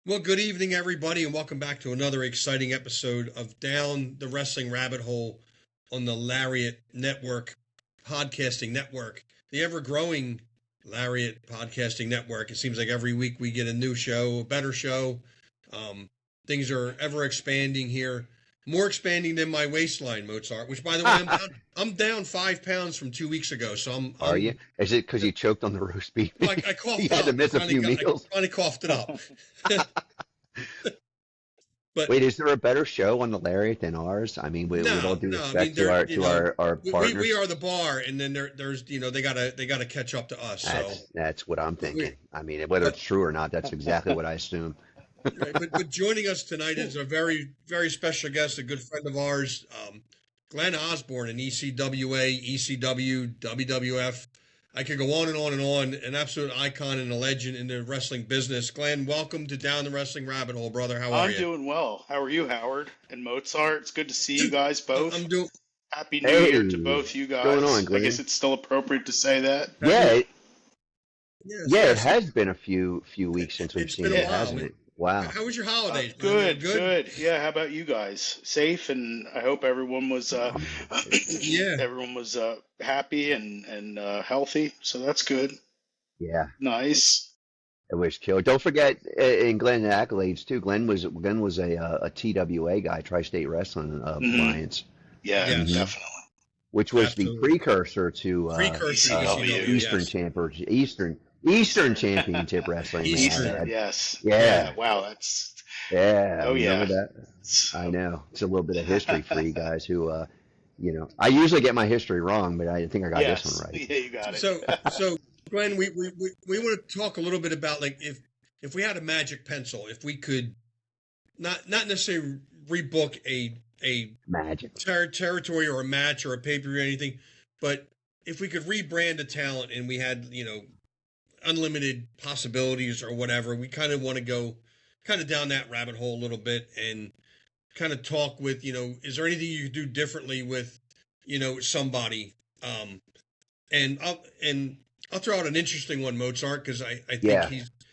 Well, good evening, everybody, and welcome back to another exciting episode of Down the Wrestling Rabbit Hole on the Lariat Network, podcasting network, the ever growing Lariat podcasting network. It seems like every week we get a new show, a better show. Um, Things are ever expanding here, more expanding than my waistline, Mozart. Which, by the way, I'm down 5 pounds from 2 weeks ago. So Are you? Is it because you choked on the roast beef? well, I You coughed had it to up. miss a few I meals? finally coughed it up. But Wait, is there a better show on the Lariat than ours? I mean, with all no, due no. I mean, respect to our we partners, are the bar, and then there's they gotta catch up to us. So, that's what I'm we, thinking. I mean, whether but it's true or not, that's exactly what I assume. right, but joining us tonight is a very special guest, a good friend of ours, Glen Osbourne, in ECWA, ECW, WWF. I could go on and on and on. An absolute icon and a legend in the wrestling business. Glenn, welcome to Down the Wrestling Rabbit Hole, brother. How are I'm you? doing well. How are you, Howard and Mozart? It's good to see you guys both. I'm doing. Happy New Year to Hey, both you what's going on, guys. I Glenn? guess it's still appropriate to say that. Yeah, Happy, yes, yeah, it yes. has been a few weeks since we've It's been seen a you, while. hasn't it? Wow. How was your holidays, man? You were Good, good? good. Yeah, how about you guys? Safe, and I hope everyone was Yeah. everyone was happy and healthy. So that's good. Yeah, Nice. it was killer. Don't forget, and Glenn accolades too. Glenn was a TWA guy, Tri-State Wrestling Hmm. Alliance. Yeah, Yes. Hmm definitely. which was the Absolutely. precursor to Precursor to ECW. Eastern yes. Eastern Championship Wrestling. May I Eastern. Eastern, add. yes. Yeah, Yeah. Wow, that's yeah. oh Remember yeah. that? It's- I know. It's a little bit of history for you guys who, I usually get my history wrong, but I think I got this yes. one right. Yeah, you got So, it. so Glenn, we want to talk a little bit about, like, if we had a magic pencil, if we could not necessarily rebook a Magic. territory or a match or a pay-per-view or anything, but if we could rebrand a talent and we had, unlimited possibilities or whatever, we kind of want to go kind of down that rabbit hole a little bit and kind of talk with, is there anything you could do differently with, somebody? Um, and I'll throw out an interesting one, Mozart, because I think Yeah.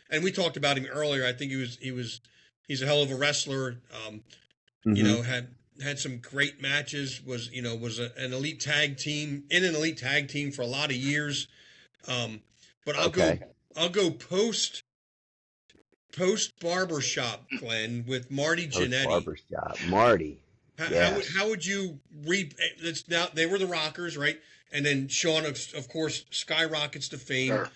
and we talked about him earlier. I think he's a hell of a wrestler. Hmm Had some great matches. Was an elite tag team for a lot of years. But Okay. I'll go post barbershop, Glenn, with Marty Post Jannetty. barbershop. Marty. Yes. How would you it's now they were the Rockers, right? And then Sean, of course, skyrockets to fame. Sure.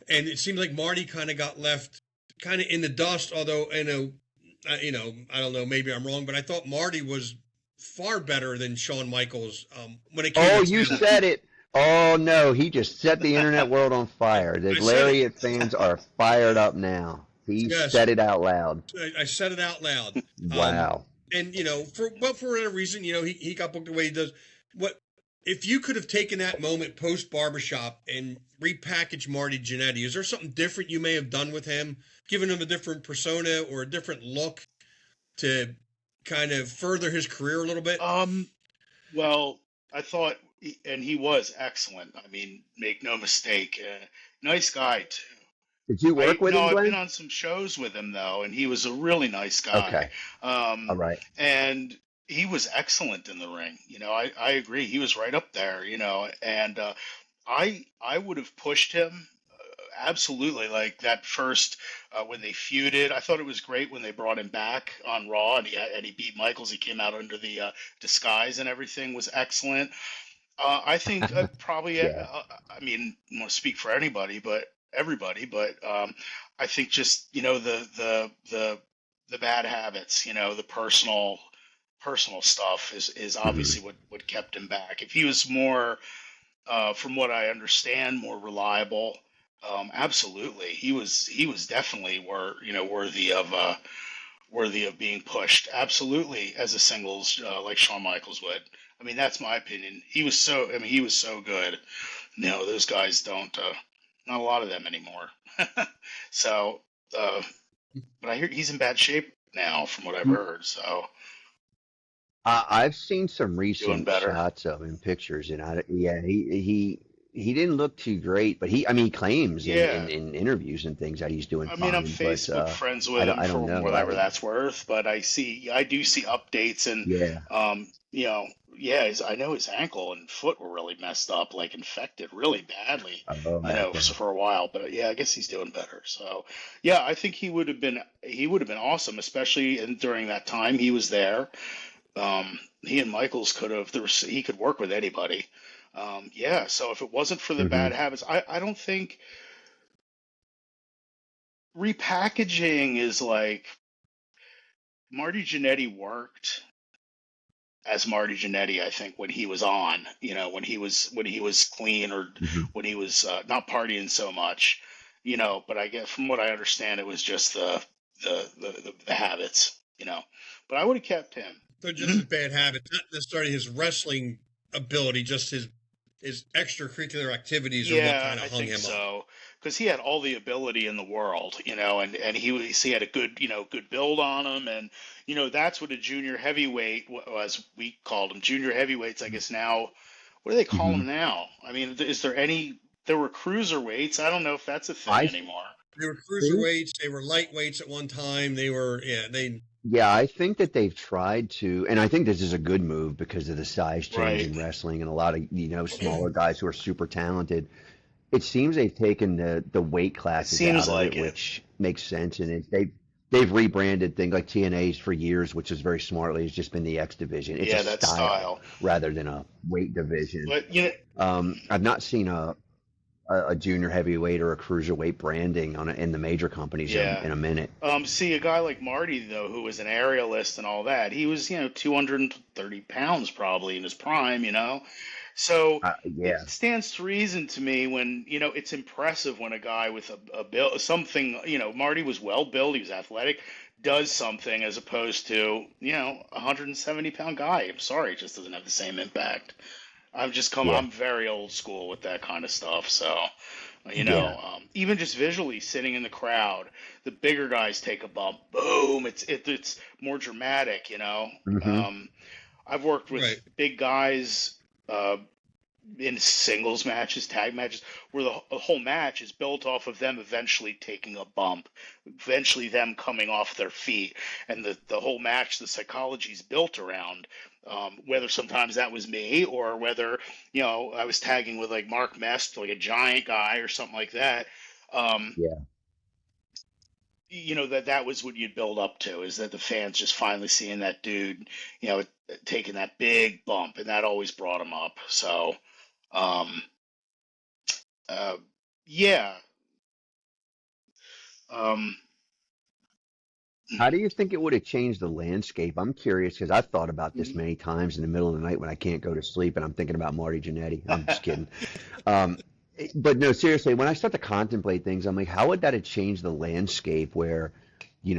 And it seems like Marty kind of got left kind of in the dust. Although, I don't know, maybe I'm wrong, but I thought Marty was far better than Shawn Michaels when it came Oh, to you talent. said it. Oh no, he just set the internet world on fire. The I said it. Lariat fans are fired up now. He Yes. said it out loud. I said it out loud. Wow. And for whatever reason, he got booked the way he does. What if you could have taken that moment post barbershop and repackaged Marty Jannetty? Is there something different you may have done with him, given him a different persona or a different look to kind of further his career a little bit? Well, I thought, and he was excellent. I mean, make no mistake, nice guy too. Did you work with him, I've been Glenn? on some shows with him though, and he was a really nice guy. Okay. All right. And he was excellent in the ring. I agree. He was right up there. And I would have pushed him absolutely, like that first when they feuded. I thought it was great when they brought him back on Raw and he beat Michaels. He came out under the disguise and everything was excellent. I think probably. Yeah. I mean, I want to speak for anybody, but everybody. But I think just the bad habits, the personal stuff is Mhm. obviously what kept him back. If he was more, from what I understand, more reliable, absolutely, he was definitely worthy of being pushed. Absolutely, as a singles, like Shawn Michaels would. I mean, that's my opinion. He was so good. Those guys don't. Not a lot of them anymore. So, but I hear he's in bad shape now, from what I've heard. So I've seen some doing recent better. shots of him, pictures, and yeah, he he didn't look too great, but I mean, he claims Yeah. in interviews and things that he's doing I mean, I'm fine, but Facebook friends with him I for don't know. whatever that's worth, but I do see updates and, Yeah. you know, yeah, I know his ankle and foot were really messed up, like infected really badly, Oh, so okay. for a while, but yeah, I guess he's doing better. So, yeah, I think he would have been awesome, especially during that time he was there. He and Michaels could have, he could work with anybody. Yeah, so if it wasn't for the Hmm. bad habits, I don't think repackaging is like Marty Jannetty worked as Marty Jannetty, I think, when he was on, when he was clean or Hmm. when he was not partying so much, But I get from what I understand, it was just the habits, But I would have kept him. So just Mhm. his bad habits, not necessarily his wrestling ability, just his extracurricular activities are what Yeah, kind of I hung think him up. so. Because he had all the ability in the world, and he had a good, good build on him, and that's what a junior heavyweight as we called them, junior heavyweights. I guess now, what do they call Hmm. them now? I mean, is there any? There were cruiserweights. I don't know if that's a thing I anymore. They were think, cruiserweights, they were lightweights at one time. They were yeah, they yeah, I think that they've tried to, and I think this is a good move because of the size change Right. in wrestling and a lot of, smaller guys who are super talented. It seems they've taken the weight It classes seems out of like it, it. which makes sense. And they've rebranded things like TNA's for years, which is very smartly. It's just been the X division. It's a Yeah, that style style. rather than a weight division. But I've not seen a junior heavyweight or a cruiserweight branding in the major companies yeah. in a minute. See, a guy like Marty, though, who was an aerialist and all that, he was, 230 pounds probably in his prime, So Yeah. it stands to reason to me when, it's impressive when a guy with a build, something, Marty was well built, he was athletic, does something as opposed to, a 170-pound guy. I'm sorry, it just doesn't have the same impact. Yeah. I'm very old school with that kind of stuff. So, Yeah. even just visually sitting in the crowd, the bigger guys take a bump, boom, it's more dramatic, Hmm. I've worked with right. big guys uh, in singles matches, tag matches, where the whole match is built off of them eventually taking a bump, eventually them coming off their feet, and the whole match, the psychology is built around. Whether sometimes that was me or whether I was tagging with like Mark Mest, like a giant guy or something like that. Um, Yeah. that was what you'd build up to, is that the fans just finally seeing that dude, taking that big bump, and that always brought him up. So, um, uh, yeah. Um, How do you think it would have changed the landscape? I'm curious because I've thought about this many times in the middle of the night when I can't go to sleep and I'm thinking about Marty Jannetty. I'm just kidding. Um, but no, seriously, when I start to contemplate things, I'm like, how would that have changed the landscape where,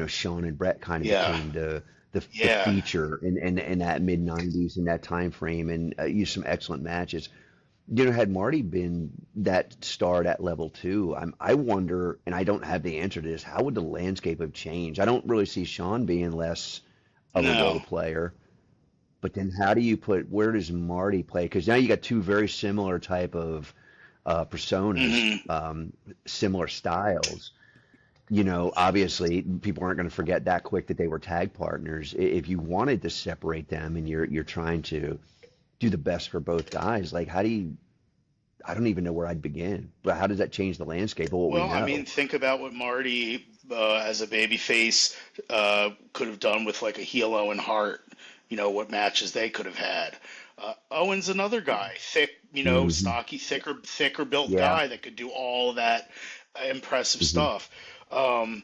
Sean and Brett kind of yeah, became the yeah, feature in that mid '90s in that time frame and used some excellent matches. Had Marty been that star at level two, I wonder, and I don't have the answer to this, how would the landscape have changed? I don't really see Sean being less of a no, role player, but then how do you where does Marty play? Because now you got two very similar type of personas, hmm similar styles. Obviously people aren't going to forget that quick that they were tag partners. If you wanted to separate them and you're trying to do the best for both guys, like how do you I don't even know where I'd begin. But how does that change the landscape of what we Well, I mean, know? think about what Marty, as a babyface, could have done with like a heel Owen Hart. What matches they could have had. Owen's another guy, thick, Hmm. stocky, thicker built Yeah. guy that could do all of that impressive Hmm. stuff. Um,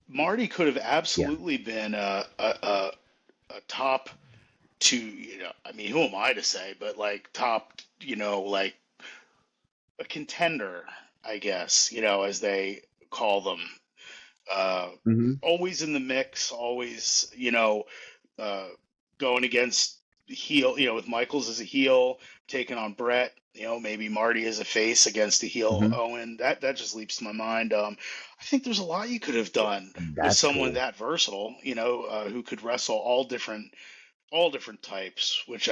Marty could have Yeah. absolutely been a top two. I mean, who am I to say? But like top, like a contender, I guess, as they call them. Uh, Hmm. Always in the mix, always, uh, going against the heel, with Michaels as a heel, taking on Brett, maybe Marty as a face against a heel Hmm. Owen. That just leaps to my mind. I think there's a lot you could have done with That's someone cool. that versatile, who could wrestle all different all different types, which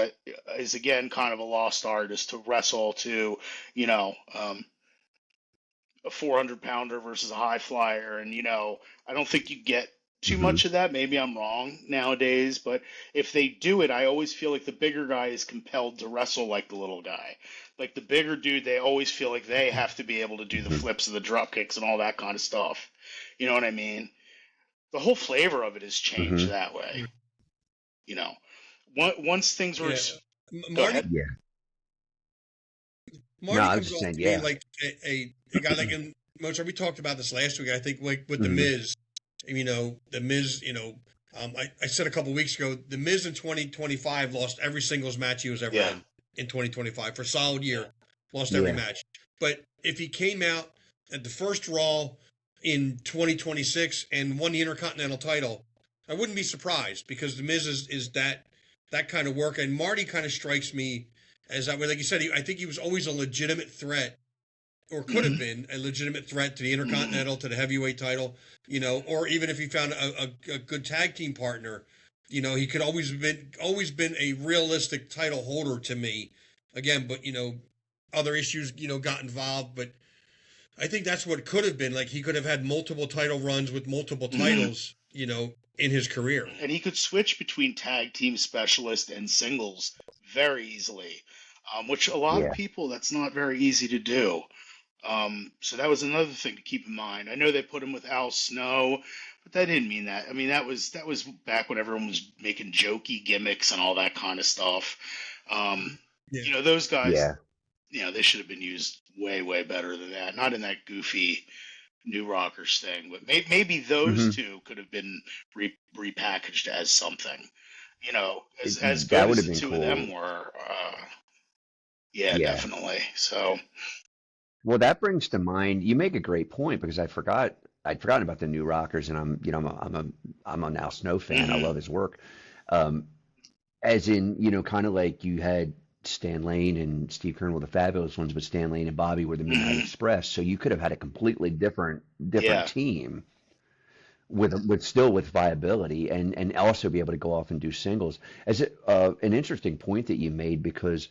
is again kind of a lost art, is to wrestle to, you know, a 400 pounder versus a high flyer. And, I don't think you get too Hmm. much of that. Maybe I'm wrong nowadays, but if they do it, I always feel like the bigger guy is compelled to wrestle like the little guy. Like the bigger dude, they always feel like they have to be able to do the Hmm. flips and the drop kicks and all that kind of stuff. You know what I mean? The whole flavor of it has changed Hmm. that way. Mm. You know, once things were. Yeah. Go Marty ahead. Yeah. No, Marty I was comes just off saying, to me yeah. like a guy like in Mozart. We talked about this last week. I think like with the Hmm. Miz, the Miz. I said a couple weeks ago, the Miz in 2025 lost every singles match he was ever Yeah. in 2025 for a solid year, lost every Yeah. match. But if he came out at the first Raw in 2026 and won the Intercontinental title, I wouldn't be surprised because the Miz is that kind of work, and Marty kind of strikes me as that way. Like you said, I think he was always a legitimate threat, or could have Hmm. been a legitimate threat to the Hmm. Intercontinental, to the heavyweight title, or even if he found a good tag team partner, he could always been a realistic title holder to me. Again, but other issues got involved, but I think that's what could have been. Like he could have had multiple title runs with multiple Hmm. titles, in his career. And he could switch between tag team specialist and singles very easily, which a lot of Yeah. people, that's not very easy to do. So that was another thing to keep in mind. I know they put him with Al Snow, but that didn't mean that. I mean, that was back when everyone was making jokey gimmicks and all that kind of stuff. Um, Yeah. those guys, Yeah. they should have been used way, way better than that. Not in that goofy New Rockers thing, but maybe those Hmm. two could have been repackaged as something. As That good would as have the been two of them cool. were. Yeah, Yeah. definitely. So. Well, that brings to mind, you make a great point because I'd forgotten about the New Rockers, and I'm a Now Snow fan. I Hmm. love his work. Um, as in, kind of like you had Stan Lane and Steve Keirn were the fabulous ones, but Stan Lane and Bobby were the Midnight Hmm. Express. So you could have had a completely different Yeah. team with still with viability and also be able to go off and do singles. An interesting point that you made because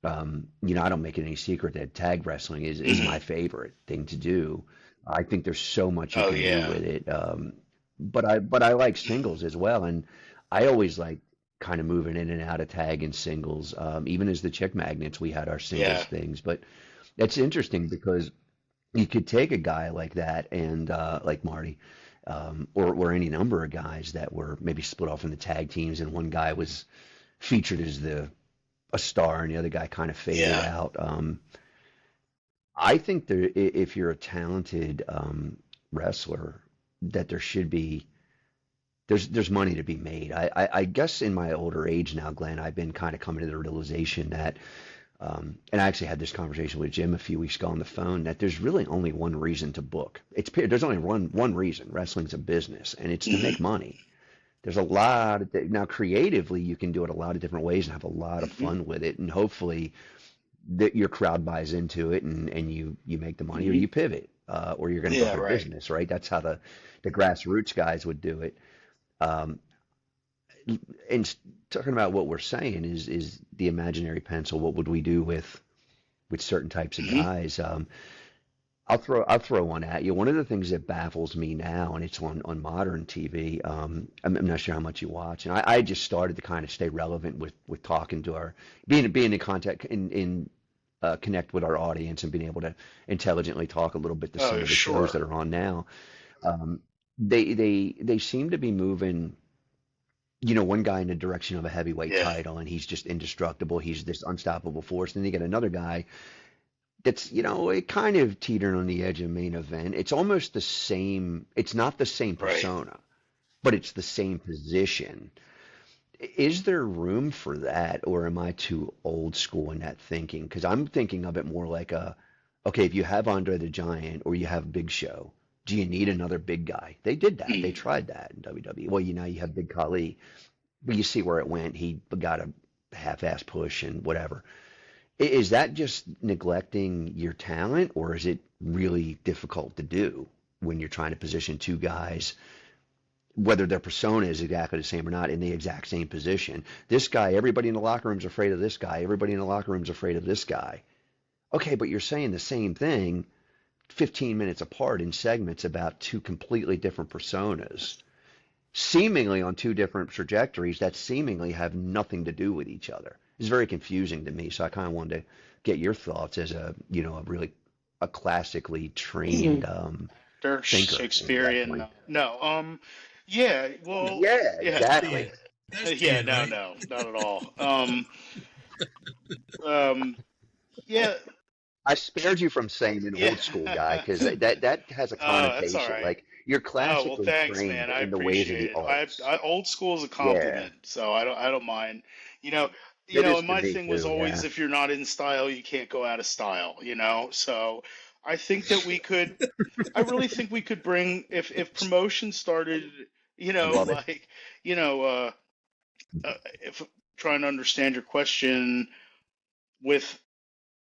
I don't make it any secret that tag wrestling is Hmm. my favorite thing to do. I think there's so much you Oh can do yeah. with it. But I like singles as well, and I always like kind of moving in and out of tag and singles. Even as the Chick Magnets, we had our singles Yeah. things. But it's interesting because you could take a guy like that and like Marty, or any number of guys that were maybe split off in the tag teams, and one guy was featured as the a star and the other guy kind of faded Yeah. out. I think if you're a talented wrestler, that there should be there's money to be made. I guess in my older age now, Glenn, I've been kind of coming to the realization that, and I actually had this conversation with Jim a few weeks ago on the phone, that there's really only one reason to book. There's only one reason. Wrestling's a business, and it's to Hmm. make money. There's a lot of now creatively you can do it a lot of different ways and have a lot of Hmm. fun with it, and hopefully that your crowd buys into it and you make the money or Hmm. you pivot or you're going to go Yeah. out of Right. business, right? That's how the grassroots guys would do it. Um, and talking about what we're saying is the imaginary pencil. What would we do with certain types of Hmm. guys? I'll throw one at you. One of the things that baffles me now, and it's on modern TV. I'm not sure how much you watch, and I just started to kind of stay relevant with talking to our being in contact in connect with our audience and being able to intelligently talk a little bit to some Oh of the shows sure. that are on now. Um, they seem to be moving, one guy in the direction of a heavyweight Yeah. title, and he's just indestructible. He's this unstoppable force. Then you get another guy that's, it kind of teetering on the edge of main event. It's almost the same. It's not the same Right. persona, but it's the same position. Is there room for that, or am I too old school in that thinking? Because I'm thinking of it more like okay, if you have Andre the Giant or you have Big Show, do you need another big guy? They did that. They Mm. tried that in WWE. Well, you have Big Khali, but you see where it went. He got a half-ass push and whatever. Is that just neglecting your talent, or is it really difficult to do when you're trying to position two guys whether their persona is exactly the same or not, in the exact same position. This guy, everybody in the locker room's afraid of this guy. Everybody in the locker room's afraid of this guy. Okay, but you're saying the same thing 15 minutes apart in segments about two completely different personas, seemingly on two different trajectories that seemingly have nothing to do with each other. It's very confusing to me. So I kind of wanted to get your thoughts as a, a really a classically trained They're thinker at that Shakespearean. point. No, no. Yeah. Well, Yeah, yeah. exactly. Yeah. Thespian, No, right? no, not at all. Um, yeah, I spared you from saying an yeah. old school guy because that has a Oh, that's all connotation. right. Like you're Oh, well, classically thanks, trained man. I in the ways of appreciate the it. arts. Old school is a Yeah, compliment, so I don't mind. You know, it is and to my me thing was too. always Yeah. if you're not in style, you can't go out of style, So I think that we could, I really think we could bring if promotion started, Love it. like, you know, if trying to understand your question with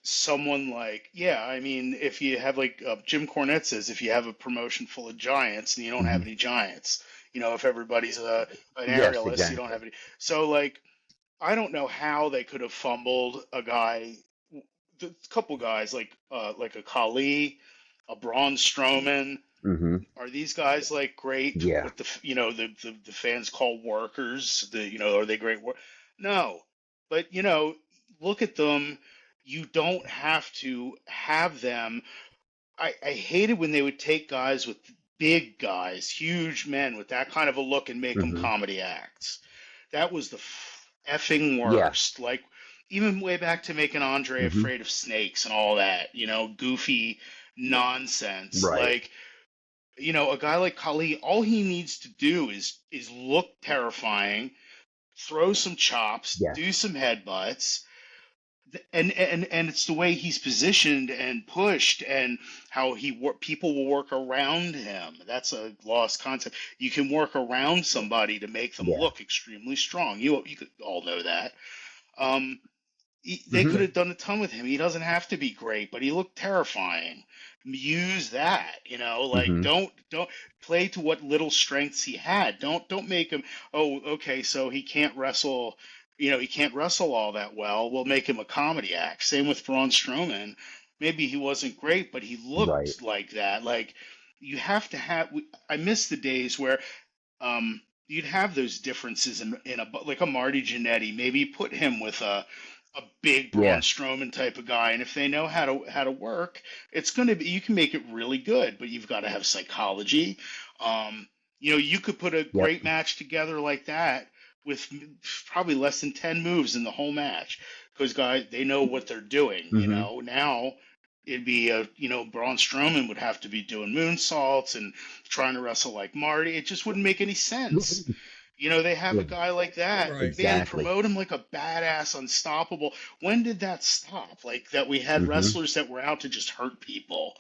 someone like, yeah, I mean, if you have like Jim Cornette says, if you have a promotion full of giants and you don't have Hmm. any giants, if everybody's an Yes, aerialist, you don't exactly. have any. So like, I don't know how they could have fumbled a guy, a couple guys like a Kali, a Braun Strowman. Hmm. Are these guys like great? Yeah. What the fans call workers? Are they great work? No, but look at them. You don't have to have them. I hated when they would take guys with big guys, huge men with that kind of a look and make them Hmm. comedy acts. That was the effing Yeah. worst. Like even way back to making Andre Hmm. afraid of snakes and all that, goofy nonsense. Right. Like a guy like Kali, all he needs to do is look terrifying, throw some chops, Yes. do some headbutts, and it's the way he's positioned and pushed, and how people will work around him. That's a lost concept. You can work around somebody to make them Yeah. look extremely strong. You could all know that. Um, they Hmm. could have done a ton with him. He doesn't have to be great, but he looked terrifying. Use that, like Hmm. don't play to what little strengths he had. Don't make him, oh, okay, so he can't wrestle, he can't wrestle all that well. We'll make him a comedy act. Same with Braun Strowman. Maybe he wasn't great, but he Right. looked like that. Like you have to have. I miss the days where you'd have those differences in like a Marty Jannetty. Maybe put him with a big Braun Yeah. Strowman type of guy, and if they know how to work, it's gonna be you can make it really good. But you've got to have psychology. You could put a Yep. great match together like that with probably less than 10 moves in the whole match because guys they know what they're doing. Hmm. Now it'd be Braun Strowman would have to be doing moonsaults and trying to wrestle like Marty. It just wouldn't make any sense. They have a Yeah, guy like that. Right. Man, exactly. promote him like a badass, unstoppable. When did that stop? Like that we had Hmm. wrestlers that were out to just hurt people.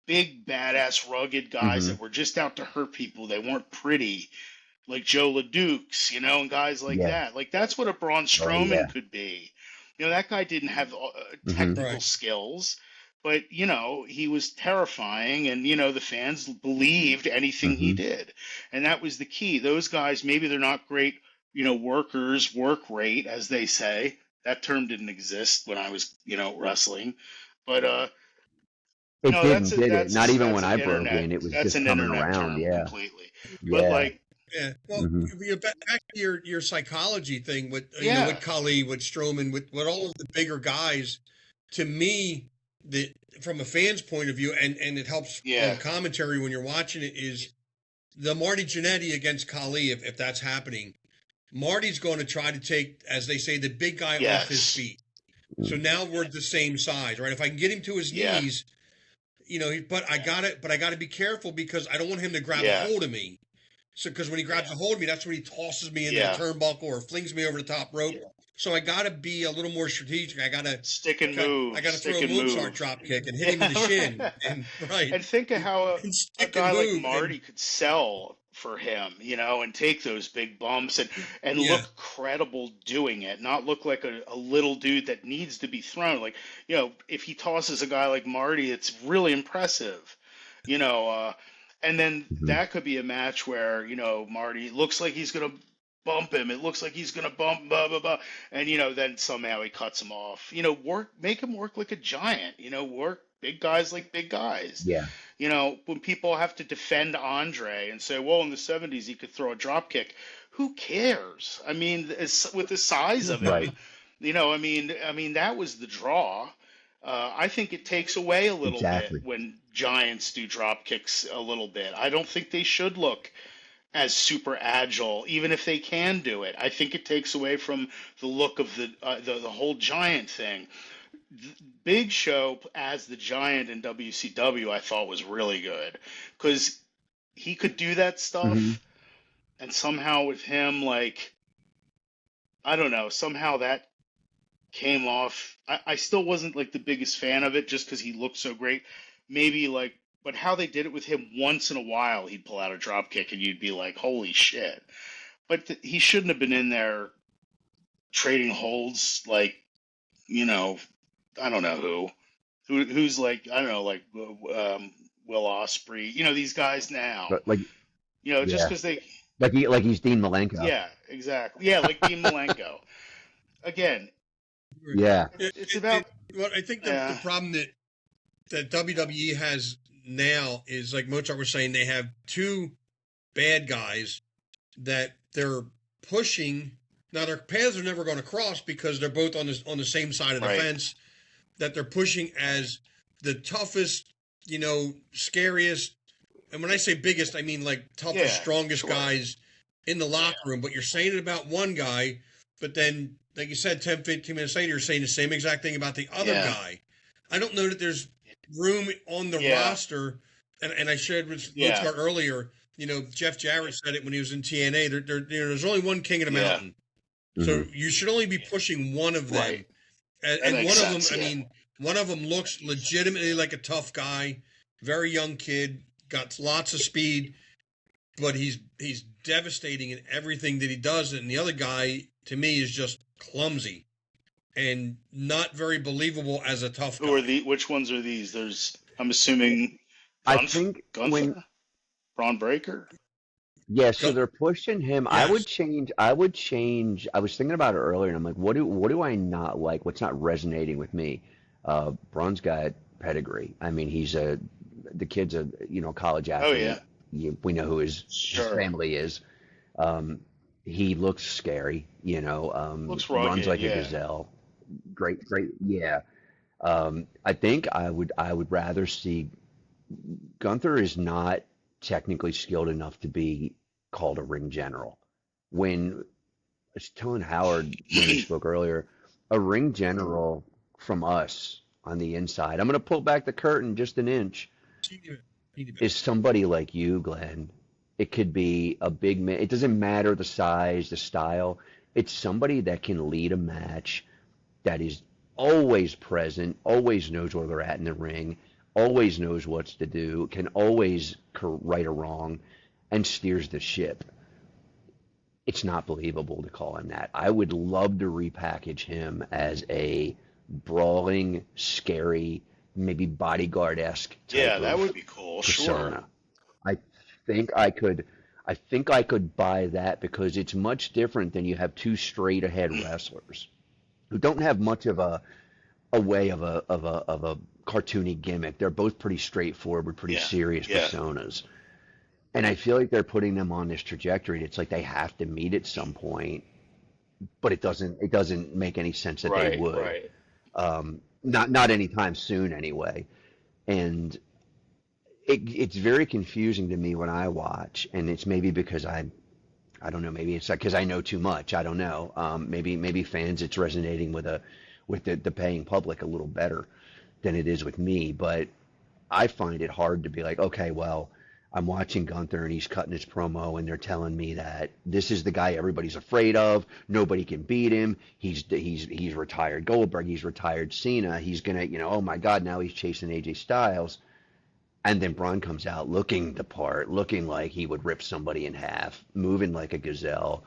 Big, badass, rugged guys Hmm. that were just out to hurt people. They weren't pretty, like Joe LeDukes, and guys like Yeah. that. Like that's what a Braun Oh yeah. Strowman could be. That guy didn't have Hmm. technical Right. skills, but he was terrifying, and the fans believed anything he Hmm. did, and that was the key. Those guys, maybe they're not great, workers, work rate, as they say. That term didn't exist when I was, wrestling, but It no, didn't, did it? Not even that's when an I broke internet in. It was that's just an coming internet around. term Yeah. completely. But Yeah. like, Yeah. Well, Hmm. back to your psychology thing with yeah, with Kali, with Strowman, with all of the bigger guys. To me, the from a fan's point of view, and it helps yeah, on commentary when you're watching it, is the Marty Jannetty against Kali. If that's happening, Marty's going to try to take, as they say, the big guy off his yes, feet. So now we're the same size, right? If I can get him to his yeah, knees, but I gotta be careful because I don't want him to grab a yeah, hold of me. So, because when he grabs a hold of me, that's when he tosses me into the yeah. turnbuckle or flings me over the top rope. So I gotta be a little more strategic. I gotta Stick throw a and Mozart move. drop kick and hit him in the shin. Yeah, And right, and think of how and a stick and guy like move. And Marty could sell for him, and take those big bumps and yeah, look credible doing it, not look like a little dude that needs to be thrown. Like, if he tosses a guy like Marty, it's really impressive, you know. And then Hmm. that could be a match where, Marty looks like he's going to bump him. It looks like he's going to bump, blah, blah, blah. And, then somehow he cuts him off. Make him work like a giant, work big guys like big guys. Yeah. When people have to defend Andre and say, well, in the 70s, he could throw a drop kick. Who cares? I mean, with the size of him, Right. that was the draw. I think it takes away a little bit Exactly. when giants do drop kicks a little bit. I don't think they should look as super agile, even if they can do it. I think it takes away from the look of the whole giant thing. Big Show as the giant in WCW, I thought was really good because he could do that Hmm. stuff, and somehow with him, like, I don't know, somehow that came off. I still wasn't like the biggest fan of it just because he looked so great. Maybe like, but how they did it with him, once in a while he'd pull out a drop kick and you'd be like, holy shit. But he shouldn't have been in there trading holds like, you know, I don't know who's like, I don't know, like Will Ospreay, these guys now, But like, just yeah, because they, like he's Dean Malenko. yeah, exactly. Yeah, like Dean Malenko. Again, Yeah. it's about, Well, I think the yeah, problem that WWE has now is, like Mozart was saying, they have two bad guys that they're pushing. Now their paths are never going to cross because they're both on the same side of the right. fence. That they're pushing as the toughest, scariest, and when I say biggest, I mean like toughest, Yeah, strongest sure. guys in the locker room. But you're saying it about one guy, but then, like you said, 10, 15 minutes later, you're saying the same exact thing about the other Yeah. guy. I don't know that there's room on the Yeah. roster, and I shared with Yeah. Mozart earlier, Jeff Jarrett said it when he was in TNA, there's only one king of the Yeah. mountain. Mhm. So you should only be pushing one of them. Right. And That makes one of them, sense, yeah. one of them looks legitimately like a tough guy, very young kid, got lots of speed, but he's devastating in everything that he does. And the other guy, to me, is just clumsy and not very believable as a tough guy. Which ones are these? I'm assuming I think when Braun Breaker. Yeah, so they're pushing him. I would Yes. change. I was thinking about it earlier, and I'm like, what do I not like? What's not resonating with me? Braun's got pedigree. I mean, the kid's a college athlete. We know who his Sure. family is. He looks scary. Looks rugged, runs like yeah. a gazelle. Great, yeah. I think I would rather see. Gunther is not technically skilled enough to be called a ring general. When I was telling Howard when we spoke earlier, a ring general from us on the inside, I'm going to pull back the curtain just an inch, is somebody like you, Glenn. It could be a big man. It doesn't matter the size, the style. It's somebody that can lead a match, that is always present, always knows where they're at in the ring, always knows what's to do, can always right or wrong, and steers the ship. It's not believable to call him that. I would love to repackage him as a brawling, scary, maybe bodyguard-esque type Yeah, that of would be cool. persona. Sure. I think I could. I think I could buy that because it's much different than you have two straight ahead wrestlers who don't have much of a way of a cartoony gimmick. They're both pretty straightforward, pretty serious personas. And I feel like they're putting them on this trajectory. It's like they have to meet at some point, but it doesn't make any sense that they would. Right. Not anytime soon anyway. And it's very confusing to me when I watch, and it's maybe because I don't know, maybe it's because I know too much. I don't know. Maybe fans, it's resonating with the paying public a little better than it is with me. But I find it hard to be like, okay, well, I'm watching Gunther and he's cutting his promo and they're telling me that this is the guy everybody's afraid of. Nobody can beat him. He's retired Goldberg. He's retired Cena. He's gonna, oh my God, now he's chasing AJ Styles. And then Braun comes out looking the part, looking like he would rip somebody in half, moving like a gazelle,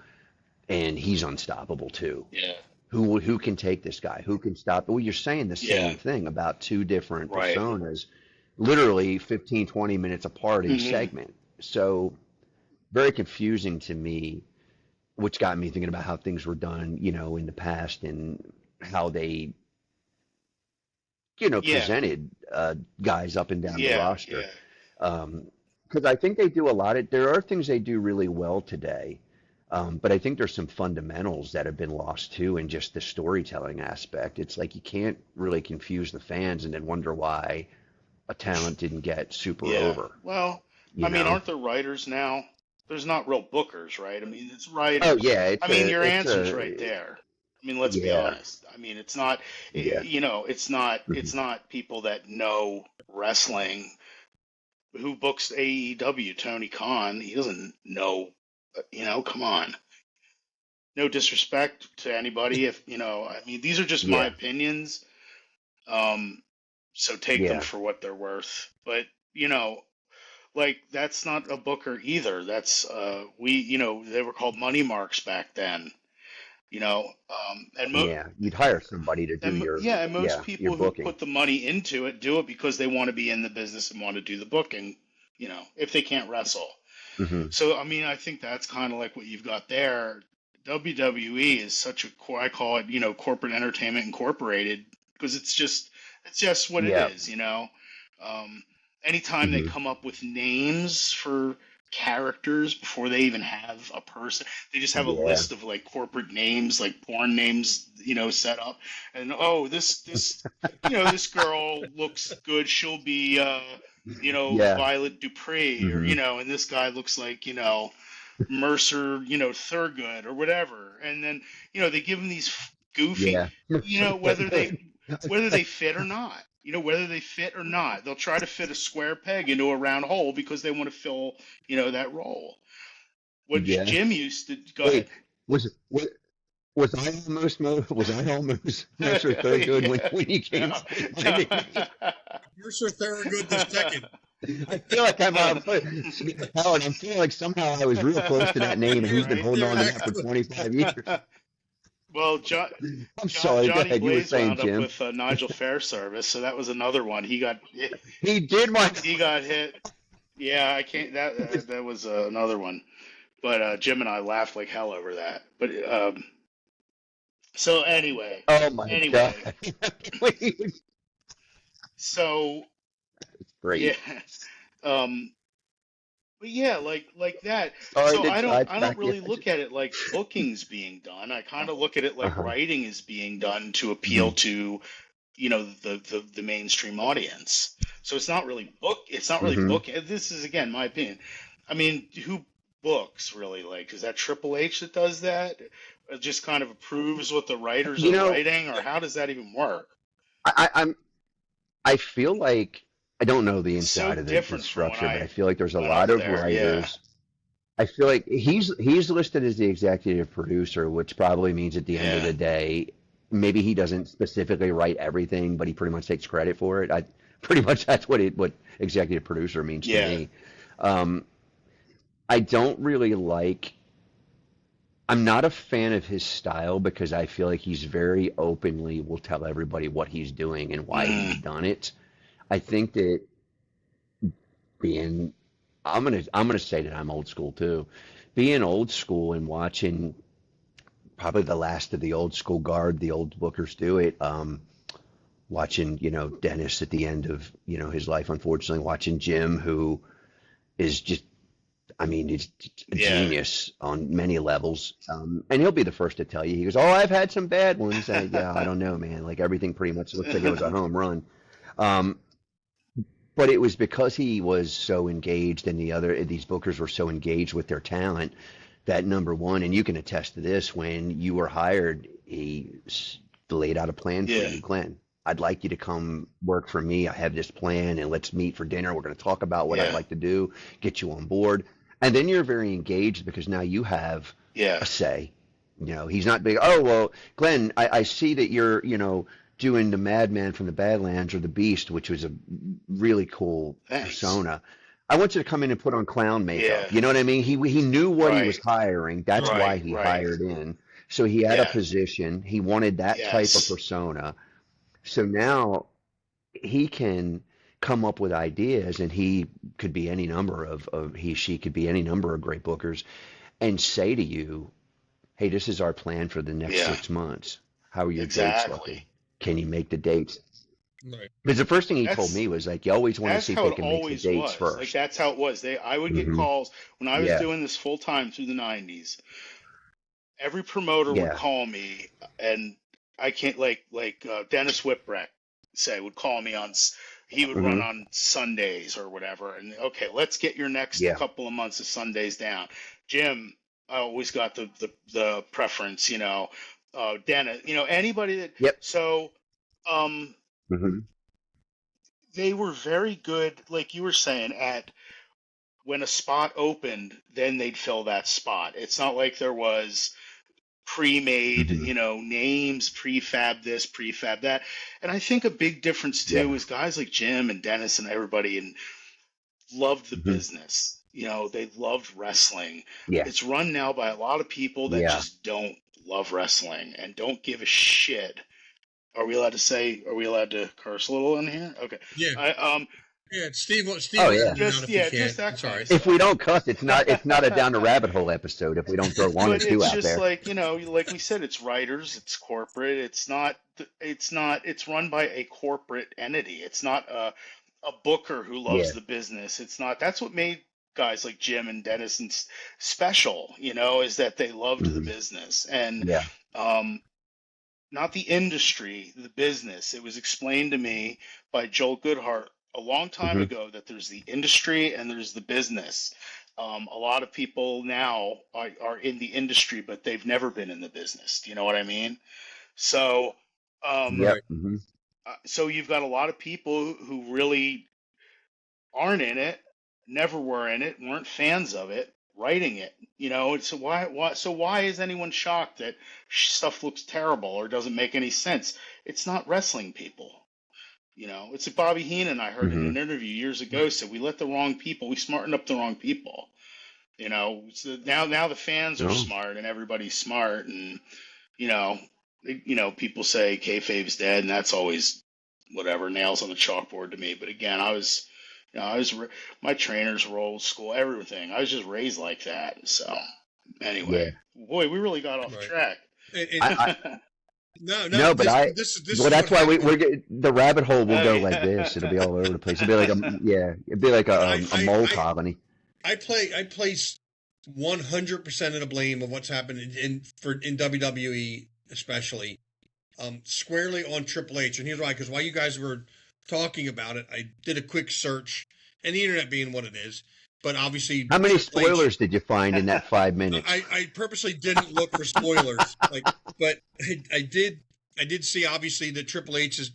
and he's unstoppable too. Yeah. Who can take this guy? Who can stop? Well, you're saying the same thing about two different Right. personas literally 15, 20 minutes apart each Hmm. segment. So very confusing to me, which got me thinking about how things were done, in the past and how they, Yeah, presented guys up and down the yeah, roster. yeah, Because I think they do a lot of, there are things they do really well today. But I think there's some fundamentals that have been lost too in just the storytelling aspect. It's like you can't really confuse the fans and then wonder why a talent didn't get super yeah. over, Well, I you mean, know? aren't there writers now? There's not real bookers, right? I mean, it's Oh writers. yeah, I mean, your answer's right there. I mean, let's be yeah, honest. I mean, it's not, yeah. it's Mhm. not people that know wrestling who books AEW. Tony Khan, he doesn't know. Come on. No disrespect to anybody, if I mean, these are just my Yeah, opinions. Um, so take them yeah, for what they're worth. But you know, like that's not a booker either. That's they were called money marks back then. And yeah. You'd hire somebody to do yeah, and most your people who booking. put the money into it do it because they want to be in the business and want to do the booking. If they can't wrestle. Hmm. So I mean, I think that's kind of like what you've got there. WWE is such I call it, corporate entertainment incorporated because it's just what it Yeah. is. Um, Anytime they Hmm. come up with names for characters before they even have a person, they just have a Yeah. list of like corporate names, like porn names, set up. And oh, this girl looks good. She'll be Yeah. Violet Dupree, or Hmm. and this guy looks like Mercer, Thurgood or whatever, and then they give them these goofy, Yeah. whether they fit or not. Whether they fit or not, they'll try to fit a square peg into a round hole because they want to fill that role. What Yeah. Jim used to go Wait, ahead. was was I almost Mercer Thurgood Yeah. when you came up with my nickname? Mercer Thorogood the second. I feel like Howard, I'm feeling like somehow I was real close to that name, and You're, he's been Right. holding you're on to that for excellent. 25 years. Well, I'm sorry. Go Johnny ahead. You were Blaze saying, wound up Jim. with Nigel Fairservice, so that was another one. He did my. He got hit. Yeah, I can't. That was another one. But Jim and I laughed like hell over that. But so anyway, Oh my God. anyway, so yeah, Great. um, but yeah, like that. Sorry So to I don't sidetrack you. really look at it like bookings being done. I kind of look at it like Uh-huh. writing is being done to appeal Mhm. to the mainstream audience. So it's not really It's not really Mhm. book. This is again my opinion. I mean, who books really? Like, is that Triple H that does that? Just kind of approves what the writers You are know, writing, or how does that even work? I'm. I feel like I don't know the It's so inside of the different from when structure, but I I feel like there's a went up lot of there. Yeah, writers. I feel like he's listed as the executive producer, which probably means at the end of yeah, the day, maybe he doesn't specifically write everything, but he pretty much takes credit for it. I pretty much that's what executive producer means to yeah, me. Um, I don't really like. I'm not a fan of his style because I feel like he's very openly will tell everybody what he's doing and why he's mm, done it. I think that being I'm gonna say that I'm old school too. Being old school and watching probably the last of the old school guard, the old bookers do it. Watching, Dennis at the end of, his life, unfortunately, watching Jim, who is just, I mean, he's a yeah. genius on many levels. And he'll be the first to tell you, he goes, "Oh, I've had some bad ones." Yeah, I don't know, man. Like everything pretty much looks like it was a home run. Um, but it was because he was so engaged and these bookers were so engaged with their talent that number one, and you can attest to this, when you were hired, he laid out a plan for Yeah, you, Glenn. I'd like you to come work for me. I have this plan, and let's meet for dinner. We're going to talk about what I'd yeah, like to do, get you on board. And then you're very engaged because now you have yeah. a say. He's not big. Oh, well, Glenn, I see that you're, doing the Madman from the Badlands or the Beast, which was a really cool Thanks. persona. I want you to come in and put on clown Yeah, makeup. You know what I mean? He knew what he was right, hiring. That's why right, he right. hired in. So he had a Yeah, position. He wanted that type of yes, persona. So now he can come up with ideas, and he could be any number she could be any number of great bookers, and say to you, hey, this is our plan for the next Yeah, 6 months. How are your dates looking? exactly. Can you make the dates? Right. Because the first thing he told That's me was like, you always want to that's see if how they it can make the always dates was. Like first. that's how it was. I would get Hmm. calls when I was Yeah, doing this full time through the '90s. Every promoter would yeah. call me, and I can't Dennis Whipwreck say would call me he would run Hmm. on Sundays or whatever, and okay, let's get your next Yeah. couple of months of Sundays down. Jim, I always got the preference, Dennis, anybody that Yep. so. Um, Hmm. they were very good, like you were saying, at when a spot opened, then they'd fill that spot. It's not like there was pre-made, Hmm. names, prefab this, prefab that. And I think a big difference too Yeah. is guys like Jim and Dennis and everybody and loved the Hmm. business. They loved wrestling. Yeah. It's run now by a lot of people that Yeah. just don't love wrestling and don't give a shit. Are we allowed to curse a little in here? Okay. Yeah. I Yeah. Steve Oh will yeah. edit it out if he just can. that It's all kind of right. If we stuff. don't cuss, it's not a down the rabbit hole episode if we don't throw one or But two it's out just there. like, like we said, it's writers, it's corporate, it's run by a corporate entity. It's not a booker who loves Yeah. the business. It's not, that's what made guys like Jim and Dennis special, is that they loved the Hmm. business and Yeah. um, not the industry, the business. It was explained to me by Joel Goodhart a long time Hmm. ago that there's the industry and there's the business. A lot of people now are in the industry, but they've never been in the business. Do you know what I mean? So, um, Yep. Right. Hmm. so you've got a lot of people who really aren't in it, never were in it, weren't fans of it, writing it. So why is anyone shocked that stuff looks terrible or doesn't make any sense? It's not wrestling people. It's like Bobby Heenan. I heard in Hmm. an interview years ago Right. said we let the wrong people, we smartened up the wrong people. So now the fans are Oh. smart and everybody's smart, and you know, people say kayfabe's dead, and that's always whatever nails on the chalkboard to me. But again, my trainers were old school, everything. I was just raised like that. So Yeah. anyway, boy, we really got off Right. track. And I no, No, but this well, is what that's why happened. the rabbit hole will go like this. It'll be Okay. all over the place. It'll be like it'd be like And a mole colony. I place 100% of the blame of what's happened in WWE especially squarely on Triple H. And here's why: because while you guys were talking about it, I did a quick search, and the internet being what it is, but obviously How many Triple H. spoilers did you find in that 5 minutes? I purposely didn't look for spoilers, but I did see obviously that Triple H is